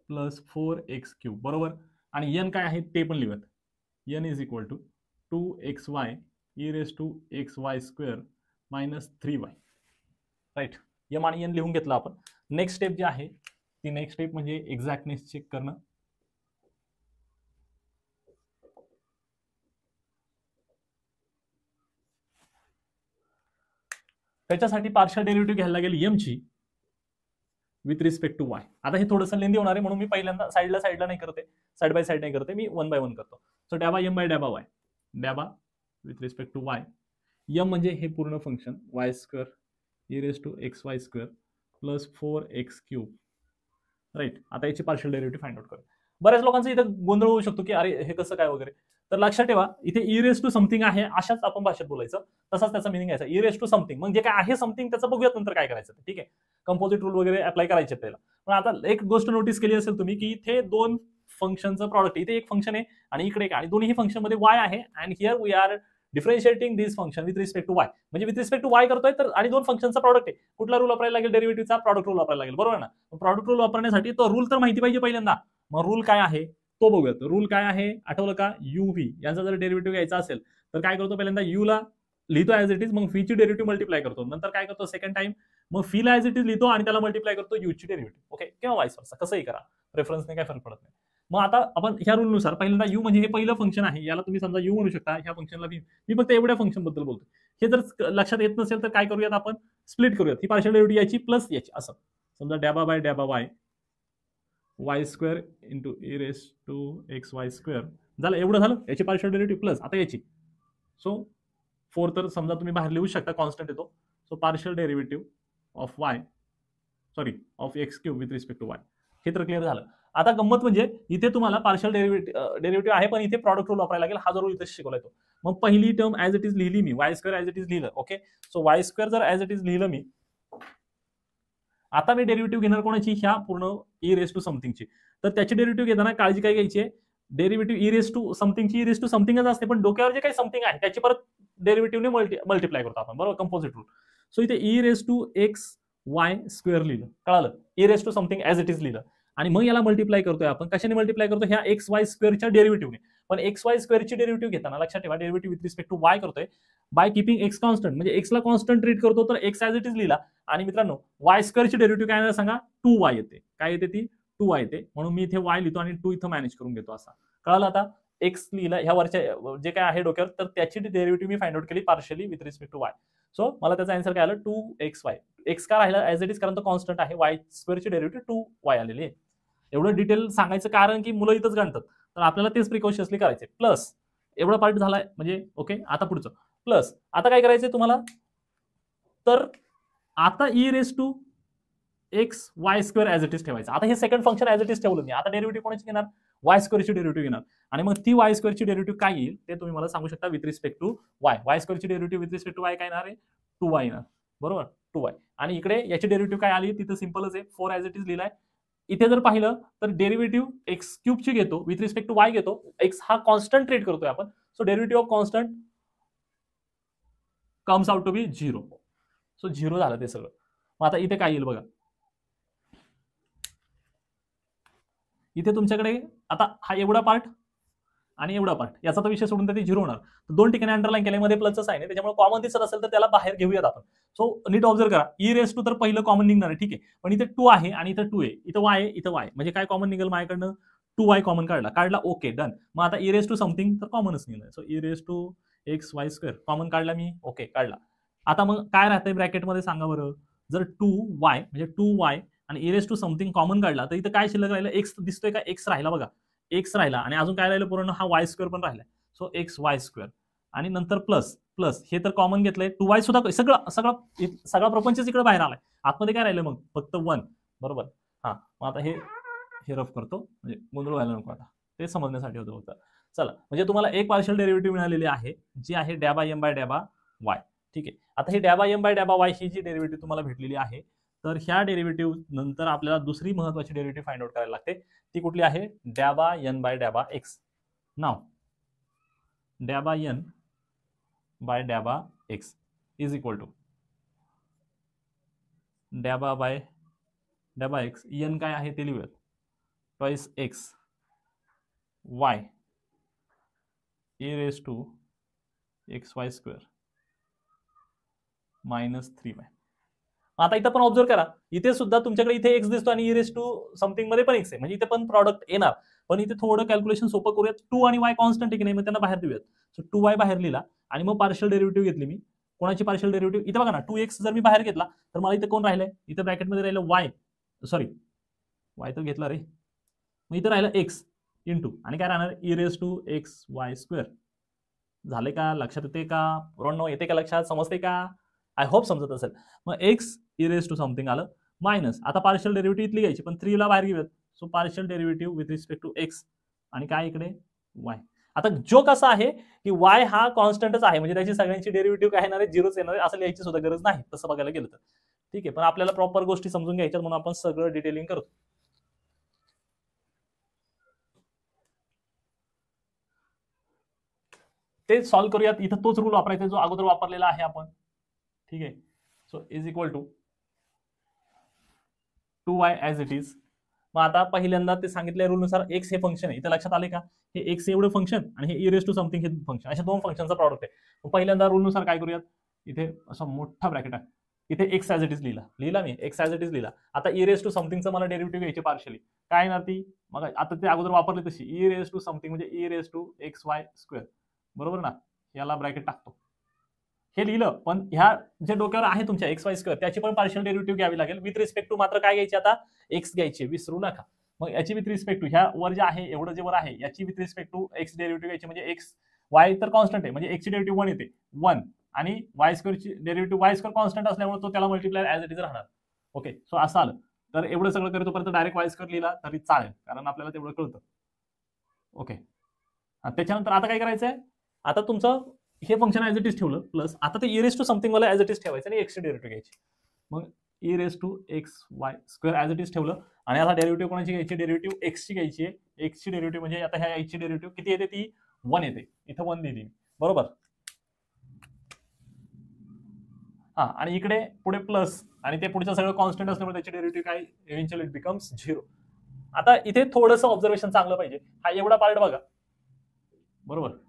plus 4x³ बरोबर. आणि एन काय आहे ते पण लिहूयात. N is equal to 2xy e raise to x y square minus 3y. Right, m आणि एन लिहून घेतलं आपण. नेक्स्ट स्टेप जी आहे ती नेक्स्ट स्टेप म्हणजे एक्झॅक्टनेस चेक करणं. त्याच्यासाठी पार्शियल डेरिव्हेटिव्ह घ्यायला लागेल एम ची विथ रिस्पेक्ट टू वाय. आता हे थोडंसं लेंदी होणार आहे म्हणून मी पहिल्यांदा साईडला नाही करते, साईड बाय साईड नाही करते, मी 1 बाय 1 करतो. सो डॅबा एम बाय डॅबा वाय, डॅबा with respect to y. M म्हणजे हे पूर्ण function y square e raise to x y square plus 4x³. Right, आता याची पार्शियल डेरिव्हेटिव्ह फाइंड आउट करू. बऱ्याच लोकांचा इथं गोंधळ होऊ शकतो की अरे हे कसं काय वगैरे, तर लक्षात ठेवा इथे ई रेस टू समथिंग आहे, अशाच आपण भाषेत बोलायचं, तसाच त्याचा मिनिंग यायचा ई रेस टू समथिंग. मग जे काय आहे समथिंग त्याचं बघूयात नंतर काय करायचं, ठीक आहे. कंपोजिट रूल वगैरे अप्लाय करायचे त्याला. पण आता एक गोष्ट नोटीस केली असेल तुम्ही की इथे दोन फंक्शनचं प्रॉडक्ट, इथे एक फंक्शन आहे आणि इकडे एक, आणि दोन्ही फंक्शन मध्ये वाय आहे. And here we are differentiating this function with respect to y, म्हणजे विथ रिस्पेक्ट टू वाय करतोय तर, आणि दोन फंक्शनचा प्रॉडक्ट आहे. कुठला रूल वापरायला लागेल? डेरिव्हेटिव्हचा प्रॉडक्ट रूल वापरायला लागेल, बरोबर ना. प्रॉडक्ट रूल वापरण्यासाठी तो रूल तर माहिती पाहिजे पहिल्यांदा. मग रूल काय आहे तो बघूयात. रूल काय आहे आठवलं का? यू व्ही यांचा जर डेरिव्हेटिव्ह घ्यायचा असेल तर काय करतो? पहिल्यांदा यू ला लिहितो ऍज इट इज, मग फी ची डेरिव्हेटिव्ह मल्टिप्लाय करतो. नंतर काय करतो? सेकंड टाइम मग फी ला ऍज इट इज लिहितो आणि त्याला मल्टिप्लाय करतो यू ची डेरिव्हेटिव्ह. ओके, किंवा वाईस वर्सा, कसंही करा, रेफरन्सने काय फरक पडत नाही. मग आता आपण ह्या रूलनुसार पहिल्यांदा यू म्हणजे हे पहिलं फंक्शन आहे, याला तुम्ही समजा यू म्हणू शकता, ह्या फंक्शनला मी फक्त एवढ्या फंक्शन बद्दल बोलतो. हे जर लक्षात येत नसेल तर काय करूयात आपण? स्प्लिट करूयात. ही पार्शियल डेरिव्हेटिव्ह याची प्लस याची, असं समजा डॅबा बाय डॅबा y y square into e raise to x y square झालं. एवढं झालं याची पार्शियल डेरिव्हेटिव्ह प्लस आता याची. सो 4 तर समजा तुम्ही बाहेर लिहू शकता, कॉन्स्टंट येतो. So partial derivative of y of x³ with respect to y. हे तर क्लिअर झालं. आता गंमत म्हणजे इथे तुम्हाला पार्शियल डेरिव्हेटिव्ह आहे पण इथे प्रॉडक्ट रूल वापरायला लागेल, हा जो रूल इथे शिकवलाय तो. मग पहिली टर्म ऍज इट इज लिहिली मी, y square as it is लिहिलं. ओके, सो वाय स्क्वेअर जर ऍज इट इज लिहिलं मी, आता मी डेरिव्हेटिव्ह घेणार कोणाची? ह्या पूर्ण ई रेस टू समथिंगची. तर त्याची डेरिव्हेटिव्ह घेताना काळजी काय घ्यायची आहे? डेरिव्हेटिव्ह ई रेस टू समथिंगची, ई रेस टू समथिंगच असते, पण डोक्यावर जे काही समथिंग आहे त्याची परत डेरिव्हेटिव्हने मल्टिप्लाय करतो आपण, बरोबर, कंपोजिट रूल. सो इथे e raise to x y square लिहिलं, कळालं. E raise to something as it is लिहिलं आणि मग याला मल्टिप्लाय करतोय आपण. कशाने मल्टिप्लाय करतो? ह्या एक्स वाय स्क्वेअरच्या डेरिव्हेटिव्हने. पण एक्स वाय स्क्वेअरची डेरिव्हेटिव्ह घेताना लक्षात ठेवा derivative with respect to y करतोय बाय किपिंग एक्स कॉन्स्टंट, म्हणजे एक्सला कॉन्स्टंट ट्रीट करतो, तर एक्स ऍज इट इज लिहिला. आणि मित्रांनो वाय स्क्वेअरची डेरिव्हेटिव्ह काय सांगा? 2y येते. काय येते ती? 2y येते. म्हणून मी इथे y लिहितो आणि 2 इथं मॅनेज करून घेतो, असा. कळालं आता? एक्स लिहिला ह्या वरच्या जे काय आहे डोक्यावर, तर त्याची डेरिव्हेटिव्ह मी फाइंड आउट केली partially with respect to y. So मला त्याचा आन्सर काय आलं? 2xy. एक्स का राहिला ऍज इट इज? कारण तो कॉन्स्टंट आहे. वाय स्क्वेअरची डेरिव्हेटिव्ह 2y आलेली आहे. एवढं डिटेल सांगायचं कारण की मुलं इथंच गणतात, तर आपल्याला तेच प्रिकॉशन्सली करायचे. प्लस एवढा पार्ट झालाय म्हणजे ओके. आता पुढचं प्लस. आता काय करायचंय तुम्हाला? तर आता e raise to x y square as it is ठेवायचं. आता हे second function as it is ठेवलं मी. आता डेरिव्हेटिव्ह कोणाची घेणार? वाय स्क्वेअरची डेरिव्हेटिव्ह घेणार. आणि मग ती वाय स्क्वेअरची डेरिव्हेटिव्ह काय येईल ते तुम्ही मला सांगू शकता with respect to y. Y स्क्वेअरची derivative with respect to y काय येणार आहे? 2y येणार, बरोबर, 2y. आणि इकडे याची डेरिव्हेटिव्ह काय आली? तिथं सिंपलच आहे, 4 ऍज इट इज लिहिलाय. इथे जर पाहिलं तर डेरिव्हेटिव्ह x³ ची घेतो, विथ रिस्पेक्ट टू वाय घेतो. एक्स हा कॉन्स्टंट ट्रीट करतोय आपण. So derivative of constant comes out to be 0. So 0 झालं ते सगळं. मग आता इथे काय येईल बघा. इथे तुमच्याकडे आता हा एवढा पार्ट आणि एवढा पार्ट, याचा तर विषय सोडून ते 0 होणार. दोन ठिकाणी अंडरलाईन केल्यामध्ये प्लसचं साइन आहे, त्याच्यामुळे कॉमन दिसत असेल तर त्याला बाहेर घेऊयात आपण. सो नीट ऑब्झर्व करा. ई रेस टू तर पहिलं कॉमन निघणार आहे, ठीक आहे. पण इथे 2 आहे आणि इथे 2 आहे, इथं y आहे, इथं y, म्हणजे काय कॉमन निघेल माझ्याकडनं? टू वाय कॉमन काढला ओके डन. मग आता ई रेस टू समथिंग तर कॉमनच निघालं. So e raise to x y square common काढला मी, ओके काढला. आता मग काय राहतंय ब्रॅकेटमध्ये सांगा बरं. जर 2y म्हणजे 2y आणि e raise to something common काढला तर इथं काय शिल्लक राहिलं, एक्स दिसतोय का, एक्स राहिला बघा, एक्स राहिला आणि अजून काय राहिलं पूर्ण, हा वाय स्क्वेअर पण राहिला. सो एक्स वाय स्क्वेअर आणि नंतर प्लस प्लस हे तर कॉमन घेतलंय, 2y सुद्धा सगळा प्रपंचच इकडे बाहेर आलाय. आतमध्ये काय राहिलं मग, फक्त 1. बरोबर. हा मग आता हे रफ करतो म्हणजे गोंधळ व्हायला नको, आता ते समजण्यासाठी होतं. चला, म्हणजे तुम्हाला एक पार्शियल डेरिव्हेटिव्ह मिळालेली आहे जी आहे डॅबा एम बाय डॅबा वाय. ठीक आहे. आता ही डॅबा एम बाय डॅबा वाय ही जी डेरिव्हेटिव्ह तुम्हाला भेटलेली आहे, तर ह्या डेरिव्हेटिव्ह नंतर आपल्याला दुसरी महत्वाची डेरिव्हेटिव्ह फाइंड आउट करायला लागते. ती कुठली आहे, डॅबा एन बाय डॅबा एक्स. नाव डॅबा एन बाय डॅबा एक्स इज इक्वल टू डॅबा बाय डॅबा एक्स. एन काय आहे ते लिहूयात, twice x y e raise to x y square minus 3y. आता इथं पण ऑब्झर्व करा, इथे सुद्धा तुमच्याकडे इथे एक्स दिसतो आणि ई रेस टू समथिंग मध्ये पण एक्स आहे, म्हणजे इथे पण प्रॉडक्ट येणार. पण इथे थोडं कॅल्क्युलेशन सोपं करूयात. 2 आणि y कॉन्स्टंट आहे की नाही, मग त्यांना बाहेर देऊयात. सो 2y बाहेर लिहिला आणि मग पार्शियल डेरिव्हेटिव्ह घेतली मी. कोणाची पार्शियल डेरिव्हेटिव्ह, इथे बघा ना 2x जर मी बाहेर घेतला तर मला इथे कोण राहिलंय, इथे ब्रॅकेटमध्ये राहिलं y, सॉरी y तर घेतला रे, मग इथे राहिलं x इंटू आणि काय राहणार, e raise to x y square. झाले का, लक्षात येते का पोरांनो, येते का लक्षात, समजते का, आय होप समजत असेल. मग x e raise to something आलं मायनस, आता पार्शियल डेरिव्हेटिव्ह इथली घ्यायची पण 3 ला बाहेर घेऊयात. So partial derivative with respect to x आणि काय इकडे वाय. आता जो कसा आहे की वाय हा कॉन्स्टंटच आहे, म्हणजे त्याची सगळ्यांची डेरिव्हेटिव्ह काय येणार आहे, झिरोच येणार आहे, असं लिहायची सुद्धा गरज नाही तसं बघायला गेलं तर. ठीक आहे, पण आपल्याला प्रॉपर गोष्टी समजून घ्यायच्यात म्हणून आपण सगळं डिटेलिंग करतो. ते सॉल्व्ह करूयात. इथं तोच रूल वापरायचा जो अगोदर वापरलेला आहे आपण. ठीक आहे. So is equal to 2y as it is. मग आता पहिल्यांदा ते सांगितल्या रूलनुसार एक्स हे फंक्शन आहे, इथं लक्षात आले का, हे एक्स एवढं फंक्शन आणि हे ई रेस टू समथिंग हे फंक्शन, अशा दोन फंक्शनचा प्रॉडक्ट आहे. मग पहिल्यांदा रूलनुसार काय करूयात, इथे असा मोठा ब्रॅकेट आहे, इथे एक्स ॲज इट इज लिहिला मी, एक्स ॲज इट इज लिहिला. आता ई रेस टू समथिंगचं मला डेरिव्हेटिव्ह घ्यायचे पार्शियली, काय येणार ती, मग आता ते अगोदर वापरले तशी ई रेस टू समथिंग म्हणजे e raise to x y square. बरोबर ना, याला ब्रॅकेट टाकतो, हे लिहिलं. पण ह्या जे डोक्यावर आहे तुमच्या एक्स वाय स्क्वेअर त्याची पण पार्शियल डेरिव्हेटिव्ह घ्यावी लागेल. विथ रिस्पेक्ट टू मात्र काय घ्यायची, आता एक्स घ्यायची, विसरू नका. मग याची विथ रिस्पेक्ट टू ह्या वर जे आहे एवढं जे वर आहे याची with respect to x derivative घ्यायची, म्हणजे एक्स वाय तर कॉन्स्टंट आहे, म्हणजे एक्सची डेरिव्हेटिव्ह 1 येते 1 आणि वाय स्क्वेअरची डेरिव्हेटिव्ह वाय स्क्वेअर कॉन्स्टंट असल्यामुळे तो त्याला मल्टिप्लाय ॲज इट इज राहणार. ओके, सो असं आलं तर एवढं सगळं करतो पर्यंत डायरेक्ट वाय स्क्वेअर लिहिला तरी चालेल, कारण आपल्याला तेवढं कळतं. ओके, त्याच्यानंतर आता काय करायचंय, आता तुमचं हे फंक्शन ॲज इट इज ठेवलं प्लस आता ते ई रेस टू समथिंग मला ॲज इट इज ठेवायचं आणि एक्सची डेरिव्हेटिव्ह घ्यायची. मग e raise to x y square as it is ठेवलं आणि आता डेरिव्हेटिव्ह कोणाची घ्यायची, डेरिव्हेटिव्ह एक्सची घ्यायची आहे. एक्सची डेरिव्हेटिव्ह म्हणजे आता ह्या एक्सची डेरिव्हेटिव्ह किती येते, ती 1 येते, इथं 1 दिली बरोबर. हा आणि इकडे पुढे प्लस आणि ते पुढचं सगळं कॉन्स्टंट असल्यामुळे त्याची डेरिव्हेटिव्ह काय इव्हेंच्युअली इट बिकम्स 0. आता इथे थोडंसं ऑब्झर्वेशन चांगलं पाहिजे, हा एवढा पार्ट बघा बरोबर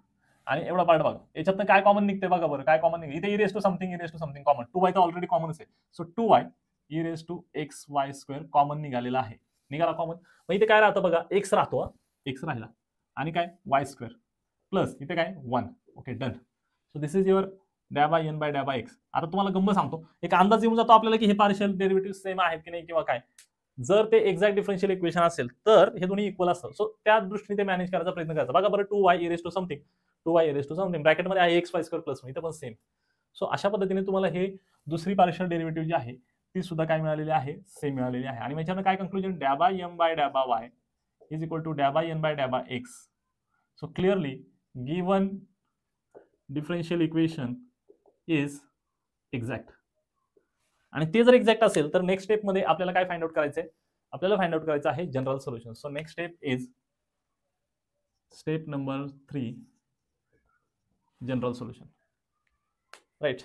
आणि एवढा पार्ट बघा, याच्यातनं काय कॉमन निघते बघा बरं, काय कॉमन निघते, इथे e raise to something common, 2y तर ऑलरेडी कॉमनच आहे. So 2y e raise to x y square common निघालेला आहे, निघाला कॉमन. मग इथे काय राहतं बघा, एक्स राहतो, एक्स राहिला आणि काय वाय स्क्वेअर प्लस इथे काय 1. Okay done. So this is your डॅबा एन बाय डॅबा एक्स. आता तुम्हाला गंमत सांगतो, एक अंदाज येऊन जातो आपल्याला की हे पार्शियल डेरिव्हेटिव्ह सेम आहेत की नाही किंवा काय. जर ते एक्झॅक्ट डिफरन्शियल इक्वेशन असेल तर हे दोन्ही इक्वल असतं. सो त्या दृष्टीने ते मॅनेज करायचा प्रयत्न करायचा. बघा बरं, 2y e raise to something 2y e raise to something ब्रॅकेटमध्ये आहे एक्स वाय स्क्वेअर प्लस इथं पण सेम. सो अशा पद्धतीने तुम्हाला हे दुसरी पार्शियल डेरिव्हेटिव्ह जी आहे ती सुद्धा काय मिळालेली आहे, सेम मिळालेली आहे. आणि याच्यानं काय कंक्लुजन, डॅबा एम बाय डॅबा वाय इज इक्वल टू डॅबा एन बाय डॅबा x. So clearly given differential equation is exact. आणि ते जर एक्झॅक्ट असेल तर नेक्स्ट स्टेप मध्ये आपल्याला काय फाइंड आउट करायचंय, आपल्याला फाइंड आउट करायचं आहे general solution. So next step is step number 3, general solution. Right,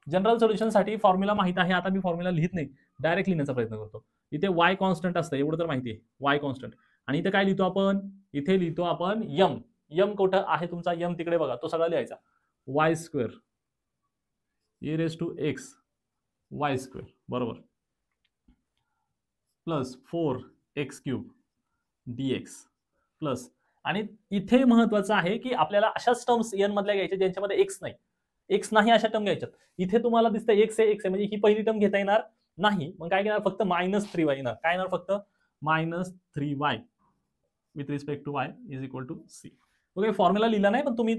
general solution साठी फॉर्म्युला माहित आहे. आता मी फॉर्म्युला लिहित नाही, डायरेक्ट लिहिण्याचा प्रयत्न करतो. इथे वाय कॉन्स्टंट असतं एवढं तर माहिती आहे, वाय कॉन्स्टंट. आणि इथे काय लिहितो आपण, इथे लिहितो आपण यम. यम कुठं आहे तुमचा, यम तिकडे बघा, तो सगळा लिहायचा. Y square e raise to x y square बरोबर plus 4x cube dx plus, आणि इथे महत्वाचं आहे की आपल्याला अशाच टर्म्स n मधल्या घ्यायच्या ज्यांच्यामध्ये एक्स नाही अशा टर्म घ्यायच्यात. इथे तुम्हाला दिसतं एक्स आहे म्हणजे ही पहिली टर्म घेता येणार नाही. मग काय घेणार, फक्त -3y येणार. काय येणार, फक्त -3y with respect to y is equal to c. Okay, formula लिहिला नाही पण तुम्ही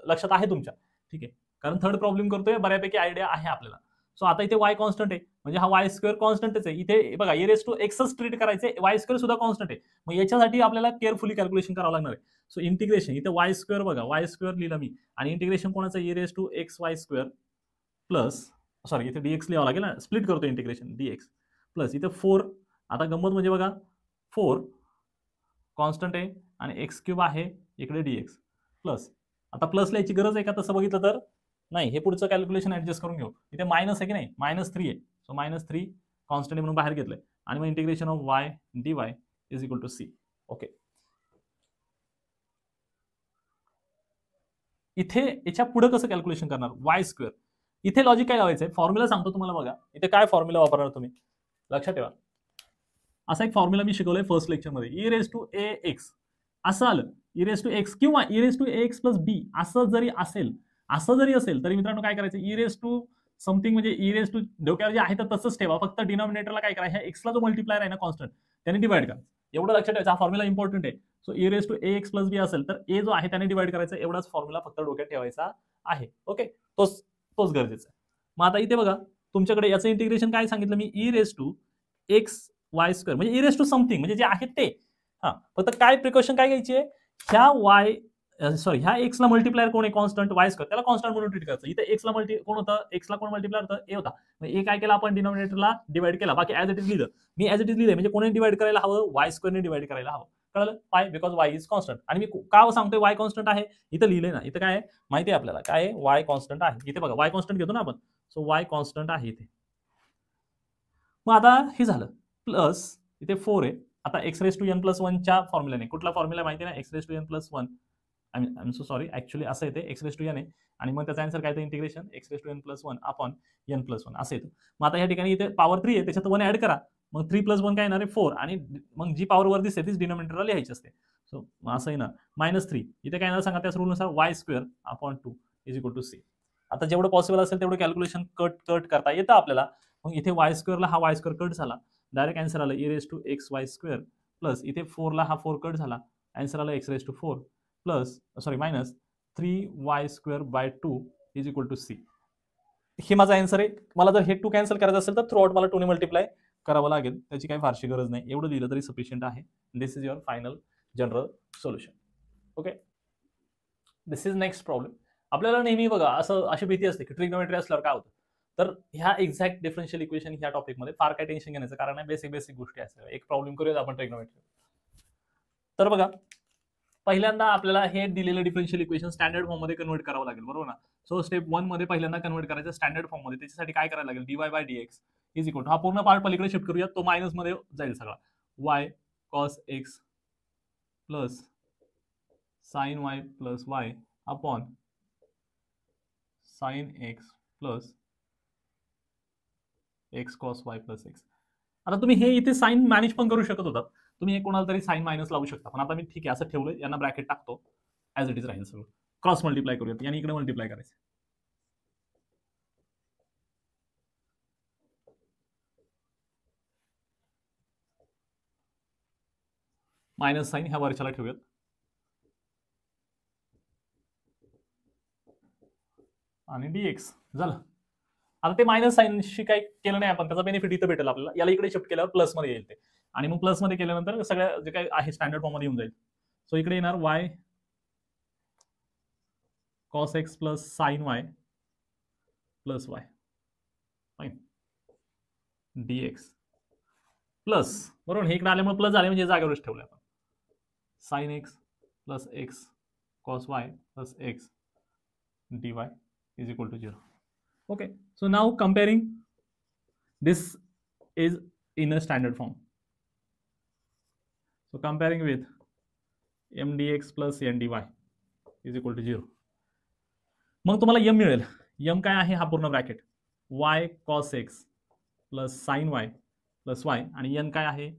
लक्षात आहे तुमच्या, ठीक आहे, कारण थर्ड प्रॉब्लेम करतोय, बऱ्यापैकी आयडिया आहे आपल्याला. सो आता इथे y कॉन्स्टंट आहे म्हणजे हा y स्क्वेअर कॉन्स्टंटच आहे. इथे बघा e रेज टू एक्सच ट्रीट करायचे, y स्क्वेअर सुद्धा कॉन्स्टंट आहे. मग याच्यासाठी आपल्याला केअरफुली कॅल्क्युलेशन करावं लागणार आहे. सो इंटिग्रेशन इथे y स्क्वेअर बघा, y स्क्वेअर लिहिला मी, आणि इंटिग्रेशन कोणाचं, e raise to x y square plus, sorry इथे dx लिहावं लागेल ना, स्प्लिट करतो इंटिग्रेशन dx प्लस इथे 4. आता गंमत म्हणजे बघा 4 कॉन्स्टंट आहे आणि एक्स क्यूब आहे इकडे dx प्लस. आता प्लस लिहायची गरज आहे का तसं बघितलं तर नाही, हे पुढचं कॅल्क्युलेशन ऍडजस्ट करून घेऊ. इथे मायनस आहे की नाही, -3 आहे. सो -3 कॉन्स्टंट म्हणून बाहेर घेतलंय आणि मग integration of y dy is equal to c. Okay, इथे याच्या पुढे कसं कॅल्क्युलेशन करणार, y स्क्वेअर. इथे लॉजिक काय लावायचंय, फॉर्म्युला सांगतो तुम्हाला बघा. इथे काय फॉर्म्युला वापरणार तुम्ही, लक्षात ठेवा. असा एक फॉर्म्युला मी शिकवलाय फर्स्ट लेक्चर मध्ये, e रेज टू ax असं आलं, e रेज टू x किंवा e raise to ax plus b असं जरी असेल तरी मित्रांनो काय करायचं, e रेज टू समथिंग म्हणजे e रेज टू डोक्यावर जे आहे तर तसंच ठेवा, फक्त डिनॉमिनेटरला काय करा, ह्या एक्सला जो मल्टिप्लायर आहे ना कॉन्स्टंट त्याने डिवाइड करा. एवढं लक्षात ठेवायचं, हा फॉर्म्युला इम्पॉर्टंट आहे. So e raise to ax plus b असेल तर a जो आहे त्याने डिवाइड करायचा, एवढाच फॉर्म्युला फक्त डोक्यात ठेवायचा आहे. ओके, तोच गरजेचा आहे. मग आता इथे बघा तुमच्याकडे याचं इंटिग्रेशन काय सांगितलं मी, e raise to x y square म्हणजे e रेज टू समथिंग म्हणजे जे आहे ते. हा, फक्त काय प्रिकॉशन काय घ्यायची आहे, ह्या एक्सला मल्टिप्लायर कोण आहे, कॉन्स्टंट y स्क्वेअर, त्याला कॉन्स्टंट म्हणून ट्रीट करायचं. इथे एक्सला कोण होतं, एक्सला कोण मल्टिप्लायर होतं, ए होता. ए काय केला आपण, डिनॉमिनेटरला डिवाइड केला, बाकी ऍज इट इज लिहिलं मी, ऍज इट इज लिहिलं म्हणजे कोणी डिवाइड करायला हवं, y स्क्वेअरने डिवाइड करायला हवं. कळलं, why because y is constant. आणि मी का सांगतोय y कॉन्स्टंट आहे, इथं लिहिलंय ना, इथं काय आहे माहिती आहे आपल्याला, काय आहे, y कॉन्स्टंट आहे. इथे बघा y कॉन्स्टंट घेतो ना आपण, सो y कॉन्स्टंट आहे इथे. मग आता हे झालं, प्लस इथे 4 आहे. आता x raise to n plus 1 च्या फॉर्म्युलाने, कुठला फॉर्म्युला माहिती ना, x raise to n plus 1, I am so sorry, actually असं येते एक्स रेज टू एन आहे आणि मग त्याचा आन्सर काय तर integration x raise to n plus 1 upon n plus 1 असं येतं. मग आता या ठिकाणी इथे पॉवर 3 आहे, त्याच्यात 1 ऍड करा, मग 3 प्लस 1 काय येणार आहे 4, आणि मग जी पॉवर वर दिसते तीच डिनॉमिनेटरला लिहायची असते. सो असं येणार -3. इथे काय येणार सांगा, त्याच रूलनुसार y square upon 2 is equal to c. आता जेवढं पॉसिबल असेल तेवढं कॅल्क्युलेशन कट करता येतं आपल्याला. मग इथे y स्क्वेअरला हा y स्क्वेअर कट झाला, डायरेक्ट आन्सर आला e raise to x y square plus इथे 4 ला हा 4 कट झाला, आन्सर आला x raise to 4 plus sorry minus 3y square by 2 is equal to c. हे माझा आन्सर आहे. मला जर हे 2 कॅन्सल करायचं असेल तर थ्रू आउट मला 2 ने मल्टिप्लाय करावं लागेल, त्याची काही फारशी गरज नाही, एवढं लिहिलं तरी सफिशियंट आहे. This is your final general solution. Okay, this is next problem. आपल्याला नेहमी बघा अशी भीती असते की ट्रिग्नोमेट्री असल्यावर काय होतं, तर ह्या एक्झॅक्ट डिफरन्शियल इक्वेशन ह्या टॉपिकमध्ये फार काय टेन्शन घेण्याचं कारण आहे, बेसिक गोष्टी असतात. एक प्रॉब्लेम करूया आपण ट्रिग्नोमेट्री. तर बघा पहिल्यांदा आपल्याला हे दिलेलं डिफरन्शियल इक्वेशन स्टँडर्ड फॉर्म मध्ये कन्वर्ट करावं लागेल, बरोबर ना. सो स्टेप 1 मध्ये पहिल्यांदा कन्वर्ट करायचं स्टँडर्ड फॉर्म मध्ये. त्याच्यासाठी काय करायला लागेल, dy by dx is equal to, हा पूर्ण पार्ट पलीकडे शिफ्ट करूया, तो मायनस मध्ये जाईल सगळा, y cos x plus sin y plus y upon sin x plus x cos y plus x. आता तुम्ही हे इथे साइन मॅनेज पण करू शकत होता, तुम्ही हे कोणाला तरी साइन मायनस लावू शकता, पण आता मी ठीक आहे असं ठेवलं, यांना ब्रॅकेट टाकतो, ऍज इट इज राहील सगळं. क्रॉस मल्टिप्लाय करूयात, यानी इकडे मल्टिप्लाय करायचं, मायनस साइन ह्या वरच्याला ठेवूयात, आणि dx झालं. आता ते मायनस साइनशी काही केलं नाही आपण, त्याचा बेनिफिट इथं भेटेल आपल्याला, याला इकडे शिफ्ट केल्यावर प्लस मध्ये येईल ते, आणि मग प्लस मध्ये केल्यानंतर सगळ्या जे काही आहे स्टँडर्ड फॉर्म मध्ये येऊन जाईल. सो इकडे येणार y cos x plus sin y plus y fine dx plus, बरोबर, हे इकडे आल्यामुळे प्लस झाले म्हणजे जागेवरच ठेवलं आपण, sin x plus x cos y plus x dy is equal to 0. Okay, so now comparing this is in a standard form. So comparing with m dx plus n dy is equal to 0. मग तुम्हाला m मिळेल, m काय आहे, हा पूर्ण bracket y cos x plus sin y plus y, आणि n काय आहे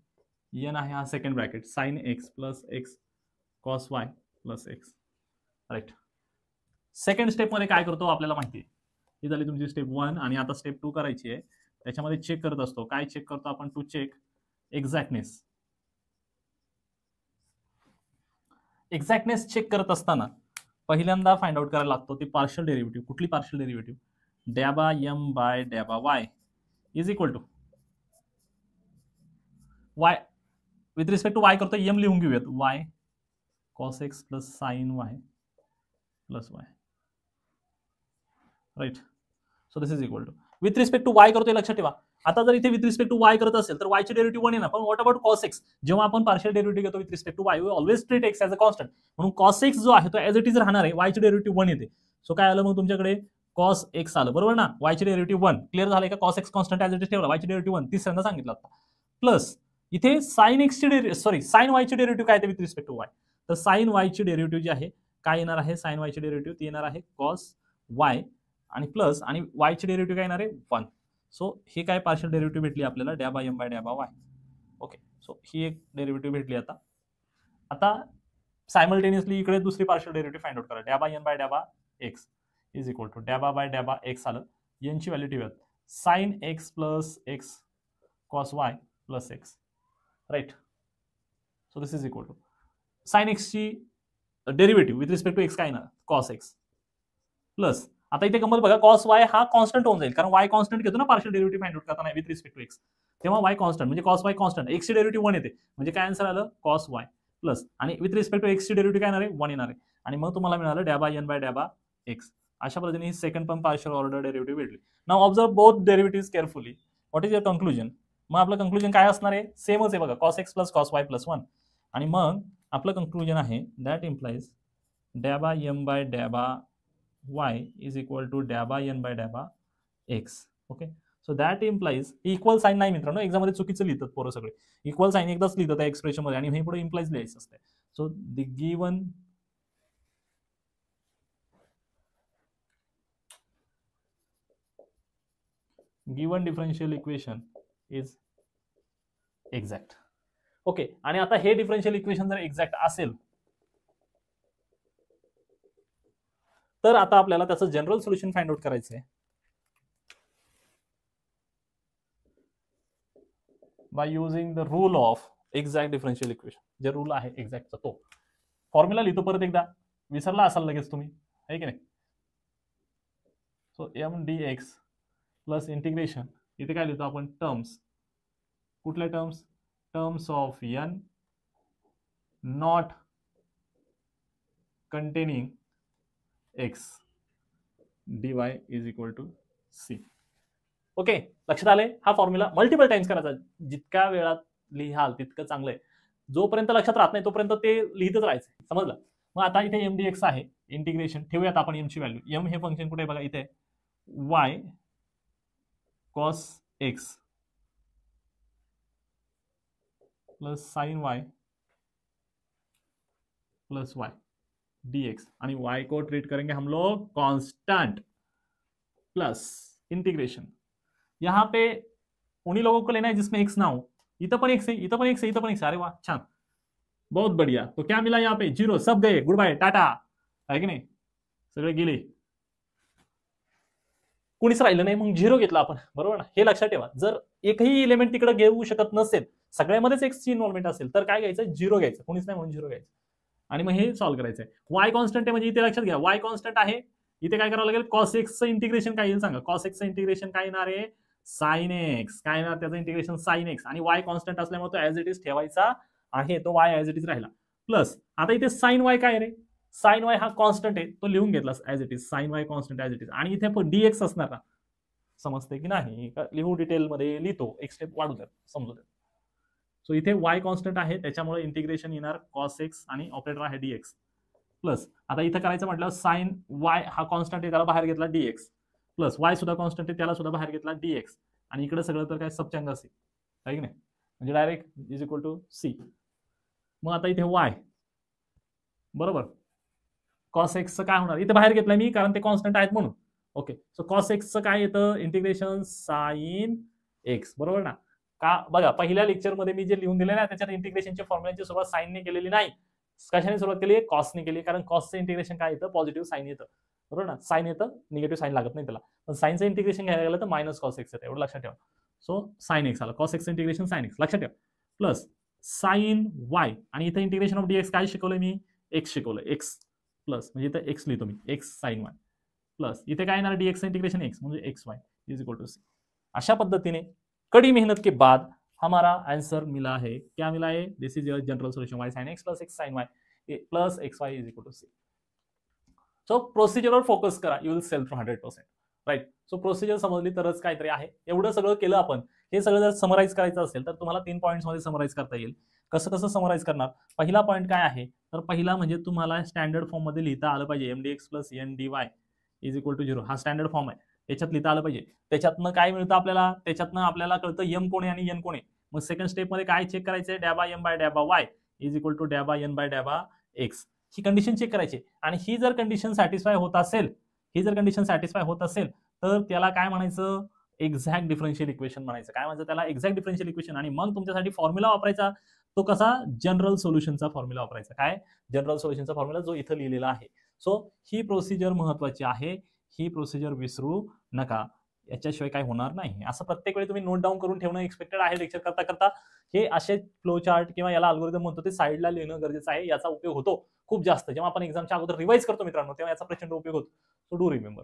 एन आहे हा second bracket sine x plus x cos y plus x. Right. Second स्टेपमध्ये काय करतो आपल्याला माहिती आहे. ही झाली तुमची स्टेप 1 आणि आता स्टेप 2 करायची आहे. त्याच्यामध्ये चेक करत असतो. काय चेक करतो आपण? To check exactness. Exactness check करत असताना पहिल्यांदा फाइंड आउट करायला लागतो ती पार्शियल डेरिव्हेटिव्ह. कुठली पार्शियल डेरिव्हेटिव्ह? डॅबा एम बाय डॅबा y is equal to y. With respect to y करतो एम लिहून घेऊयात. Y cos x plus sine y plus y. Right. So this is equal to with respect to y करतोय. लक्षात ठेवा आता जर इथे विथ रिस्पेक्ट टू वाय करत असेल तर वायचे डेरिव्हेटिव्ह 1 येणार. पण व्हॉट अबाउट कॉस एक्स? जेव्हा आपण पार्शियल डेरिव्हेटिव्ह घेतो with respect to y we always treat x as a constant. म्हणून कॉस एक्स जो आहे तो ॲज इट इज राहणार आहे. वायचे डेरिव्हेटिव्ह 1 येते. सो काय आलं मग तुमच्याकडे? कॉस एक्स आलं. बरोबर ना? वायचे डेरिव्हेटिव्ह 1 क्लिअर झालंय का? Cos x constant as it is ठेवला. वायचे डेरिव्हेटिव्ह 1 तिसऱ्यांदा सांगितलं आता. प्लस इथे साइन एक्सची साइन वायची डेरिव्हेटिव्ह काय आहे विथ रिस्पेक्ट टू वाय? तर साइन वायची डेरिव्हेटिव्ह जी आहे काय येणार आहे? साइन वायची डेरिव्हेटिव्ह ती येणार आहे कॉस वाय आणि प्लस आणि वायची डेरिव्हेटिव्ह काय येणार आहे? 1. सो हे काय पार्शियल डेरिव्हेटिव्ह भेटली आपल्याला? डॅबा एम बाय डॅबा वाय. ओके. सो ही एक डेरिव्हेटिव्ह भेटली. आता सायमल्टेनियसली इकडे दुसरी पार्शियल डेरिव्हेटिव्ह फाइंड आउट करा. डॅबा एन बाय डॅबा एक्स इज इक्वल टू डॅबा बाय डॅबा एक्स आलं. यांची व्हॅल्यू ठेवूयात sine x plus x cos y plus x. Right. So this is equal to sine एक्सची derivative with respect to x काय ना? कॉस एक्स प्लस आता इथे गंमत बघा कॉस वाय हा कॉन्स्टंट होऊन जाईल कारण वाय कॉन्स्टंट घेतो ना पार्शियल डेरिव्हेटिव्ह फाइंड आउट करताना विथ रिस्पेक्ट टू एक्स. तेव्हा वाय कॉन्स्टंट म्हणजे कॉस वाय कॉन्स्टंट. एक्सची डेरिव्हेटिव्ह 1 येते म्हणजे काय आन्सर आलं? कॉस वाय प्लस आणि विथ रिस्पेक्ट टू एक्सची डेरिव्हेटिव्ह काय येणार आहे? 1 येणार आहे. आणि मग तुम्हाला मिळालं डॅबा एन बाय डॅबा एक्स. अशा पद्धतीने ही सेकंड पण पार्शियल ऑर्डर डेरिव्हेटिव्ह भेटली. Now observe both derivatives carefully. What is your conclusion? मग आपलं कंक्लुजन काय असणार आहे? सेमच आहे बघा. Cos x plus cos y plus 1. आणि मग आपलं कंक्लुजन आहे दॅट इम्प्लाइज डॅबा एम बाय डॅबा y is equal to डॅबा n by डॅबा x. Okay. So that implies equal sine नाही मित्रांनो. एक्झाम मध्ये चुकीचं लिहितात पोरं सगळे. इक्वल साइन एकदाच लिहितात त्या एक्सप्रेशन मध्ये आणि हे पुढे इम्प्लाइज लिहायचं असते. So the given differential equation is exact. Okay. आणि आता हे डिफरन्शियल इक्वेशन जर एक्झॅक्ट असेल तर आता आपल्याला त्याचं जनरल सोल्युशन फाइंड आउट करायचं आहे by using the rule of exact differential equation. जे रूल आहे एक्झॅक्टचा तो फॉर्म्युला लिहितो परत एकदा. विसरला असाल लगेच तुम्ही, आहे की नाही? So m d x plus integration इथे काय लिहितो आपण? टर्म्स. कुठल्या terms? Terms of n not containing x dy is equal to c. Okay. लक्षात आले? हा फॉर्म्युला मल्टिपल टाइम्स करायचा. जितक्या वेळात लिहाल तितकं चांगलं आहे. जोपर्यंत लक्षात राहत नाही तोपर्यंत ते लिहितच राहायचं. समजलं? मग आता इथे एम डी एक्स आहे. इंटिग्रेशन ठेवूयात आपण एमची व्हॅल्यू. एम हे फंक्शन कुठे बघा इथे Y cos x plus sine y plus Y dx आणि y को ट्रीट करेंगे हम लोग कांस्टेंट प्लस इंटीग्रेशन. यहां पे उन्हीं लोगों को लेना है जिसमें x ना हो. इधर पर x है, इधर पर x है, इधर पर x. अरे वाह, अच्छा, बहुत बढ़िया. तो क्या मिला यहाँ पे? जीरो. सब गए. गुड बाय, टाटा. है की नाही? सगळे गेले. कोणीच राहिलं नाही. मग झिरो घेतला आपण. बरोबर ना? हे लक्षात ठेवा. जर एकही एलिमेंट तिकडे घेऊ शकत नसेल, सगळ्यामध्येच x ची इन्व्हॉल्वमेंट असेल तर काय घ्यायचं? झिरो घ्यायचं. कोणीच नाही म्हणून झिरो घ्यायचं. आणि मग हे सॉल्व्ह करायचं आहे. वाय कॉन्स्टंट आहे म्हणजे इथे लक्षात घ्या वाय कॉन्स्टंट आहे. इथे काय करावं लागेल? कॉस एक्सचं इंटिग्रेशन काय येईल सांगा? कॉस एक्सचं इंटिग्रेशन काय येणार आहे? Sine x. काय येणार त्याचं इंटिग्रेशन? Sine x. आणि वाय कॉन्स्टंट असल्यामुळे तो ऍज इट इज ठेवायचा आहे. तो वाय ऍज इट इज राहिला. प्लस आता इथे साइन वाय काय रे? साइन वाय हा कॉन्स्टंट आहे, तो लिहून घेतला as it is. Sine y constant as it is. आणि इथे डीएक्स असणार ना? समजते की नाही? लिहू डिटेल मध्ये लिहितो. एक स्टेप वाढू द्या, समजू द्या. सो इथे वाय कॉन्स्टंट आहे त्याच्यामुळे इंटिग्रेशन येणार कॉस एक्स आणि ऑपरेटर आहे डीएक्स. प्लस आता इथं करायचं म्हटलं साइन वाय हा कॉन्स्टंट आहे त्याला बाहेर घेतला डीएक्स. प्लस वाय सुद्धा कॉन्स्टंट आहे त्याला सुद्धा बाहेर घेतला डीएक्स. आणि इकडे सगळं तर काय सबचंग असेल, आहे की नाही? म्हणजे direct is equal to c. मग आता इथे वाय बरोबर कॉस एक्सचं काय होणार? इथे बाहेर घेतलंय मी कारण ते कॉन्स्टंट आहेत म्हणून. ओके. सो कॉस एक्सचं काय येतं? Integration sine x. बरोबर ना? का बघा, पहिल्या लेक्चरमध्ये मी जे लिहून दिले ना त्याच्यात इंटिग्रेशनच्या फॉर्म्युलाची सुरुवात साईनने केलेली नाही, कशाने सुरुवात केली, कॉसने केली. कारण कॉसचं इंटिग्रेशन काय येतं, पॉझिटिव्ह साईन येतं, बरोबर ना. साईन येतं, निगेटिव्ह साईन लागत नाही त्याला. पण साईनचं इंटिग्रेशन घ्यायला गेलं तर मायनस कॉस एक्स येतं, एवढं लक्षात ठेवा. सो साईन एक्स आला, कॉस एक्सचं इंटिग्रेशन साईन एक्स लक्षात ठेवा, प्लस साईन वाय. आणि इथं इंटिग्रेशन ऑफ डीएक्स काय शिकवलंय मी, एक्स शिकवलं, एक्स प्लस म्हणजे इथं एक्स लिहितो मी, एक्स साईन वाय प्लस इथे काय येणार, डीएक्स इंटिग्रेशन एक्स म्हणजे x y is equal to c. अशा पद्धतीने कड़ी मेहनत के बाद हमारा आंसर मिला है, क्या मिला है, this is your general solution, y sine x plus x sine y plus x y is equal to c. So प्रोसिजरवर फोकस करा, you will sail through 100%, right. So procedure समजली तरच काहीतरी आहे. एवढं सगळं केलं आपण, हे सगळं जर समराईज करायचं असेल तर तुम्हाला 3 पॉईंट्स मध्ये समराईज करता येईल. कसं कसं समराईज करणार, पहिला पॉईंट काय आहे, तर पहिला म्हणजे तुम्हाला स्टँडर्ड फॉर्म मध्ये लिहिता आलं पाहिजे, m d x plus n d y is equal to 0. हा स्टँडर्ड फॉर्म आहे, त्याच्यात लिहिता आलं पाहिजे. त्याच्यातनं काय मिळतं आपल्याला, त्याच्यातनं आपल्याला कळतं एम कोण आहे आणि एन कोण आहे. मग सेकंड स्टेप मध्ये काय चेक करायचंय, डॅबा एम बाय डॅबा वाय इज इक्वल टू डॅबा एन बाय डॅबा एक्स. ही कंडिशन चेक करायची. आणि ही जर कंडिशन सॅटिस्फाय होत असेल, तर त्याला काय म्हणायचं, एक्झॅक्ट डिफरन्शियल इक्वेशन म्हणायचं. काय म्हणायचं त्याला, एक्झॅक्ट डिफरन्शियल इक्वेशन. आणि मग तुमच्यासाठी फॉर्म्युला वापरायचा, तो कसा, जनरल सोल्युशनचा फॉर्म्युला वापरायचा. काय, जनरल सोल्युशनचा फॉर्म्युला जो इथं लिहिलेला आहे. सो ही प्रोसिजर महत्वाची आहे, ही प्रोसिजर विसरू नका, याच्याशिवाय काय होणार नाही. असं प्रत्येक वेळी तुम्ही नोट डाऊन करून ठेवणं एक्सपेक्टेड आहे लेक्चर करता करता. हे असे फ्लो चार्ट किंवा याला अल्गोरिदम म्हणतो ते साईडला लिहिणं गरजेचं आहे. याचा उपयोग होतो खूप जास्त, जेव्हा आपण एक्झामच्या अगोदर रिवाइज करतो मित्रांनो, तेव्हा याचा प्रचंड उपयोग होतो. So do remember.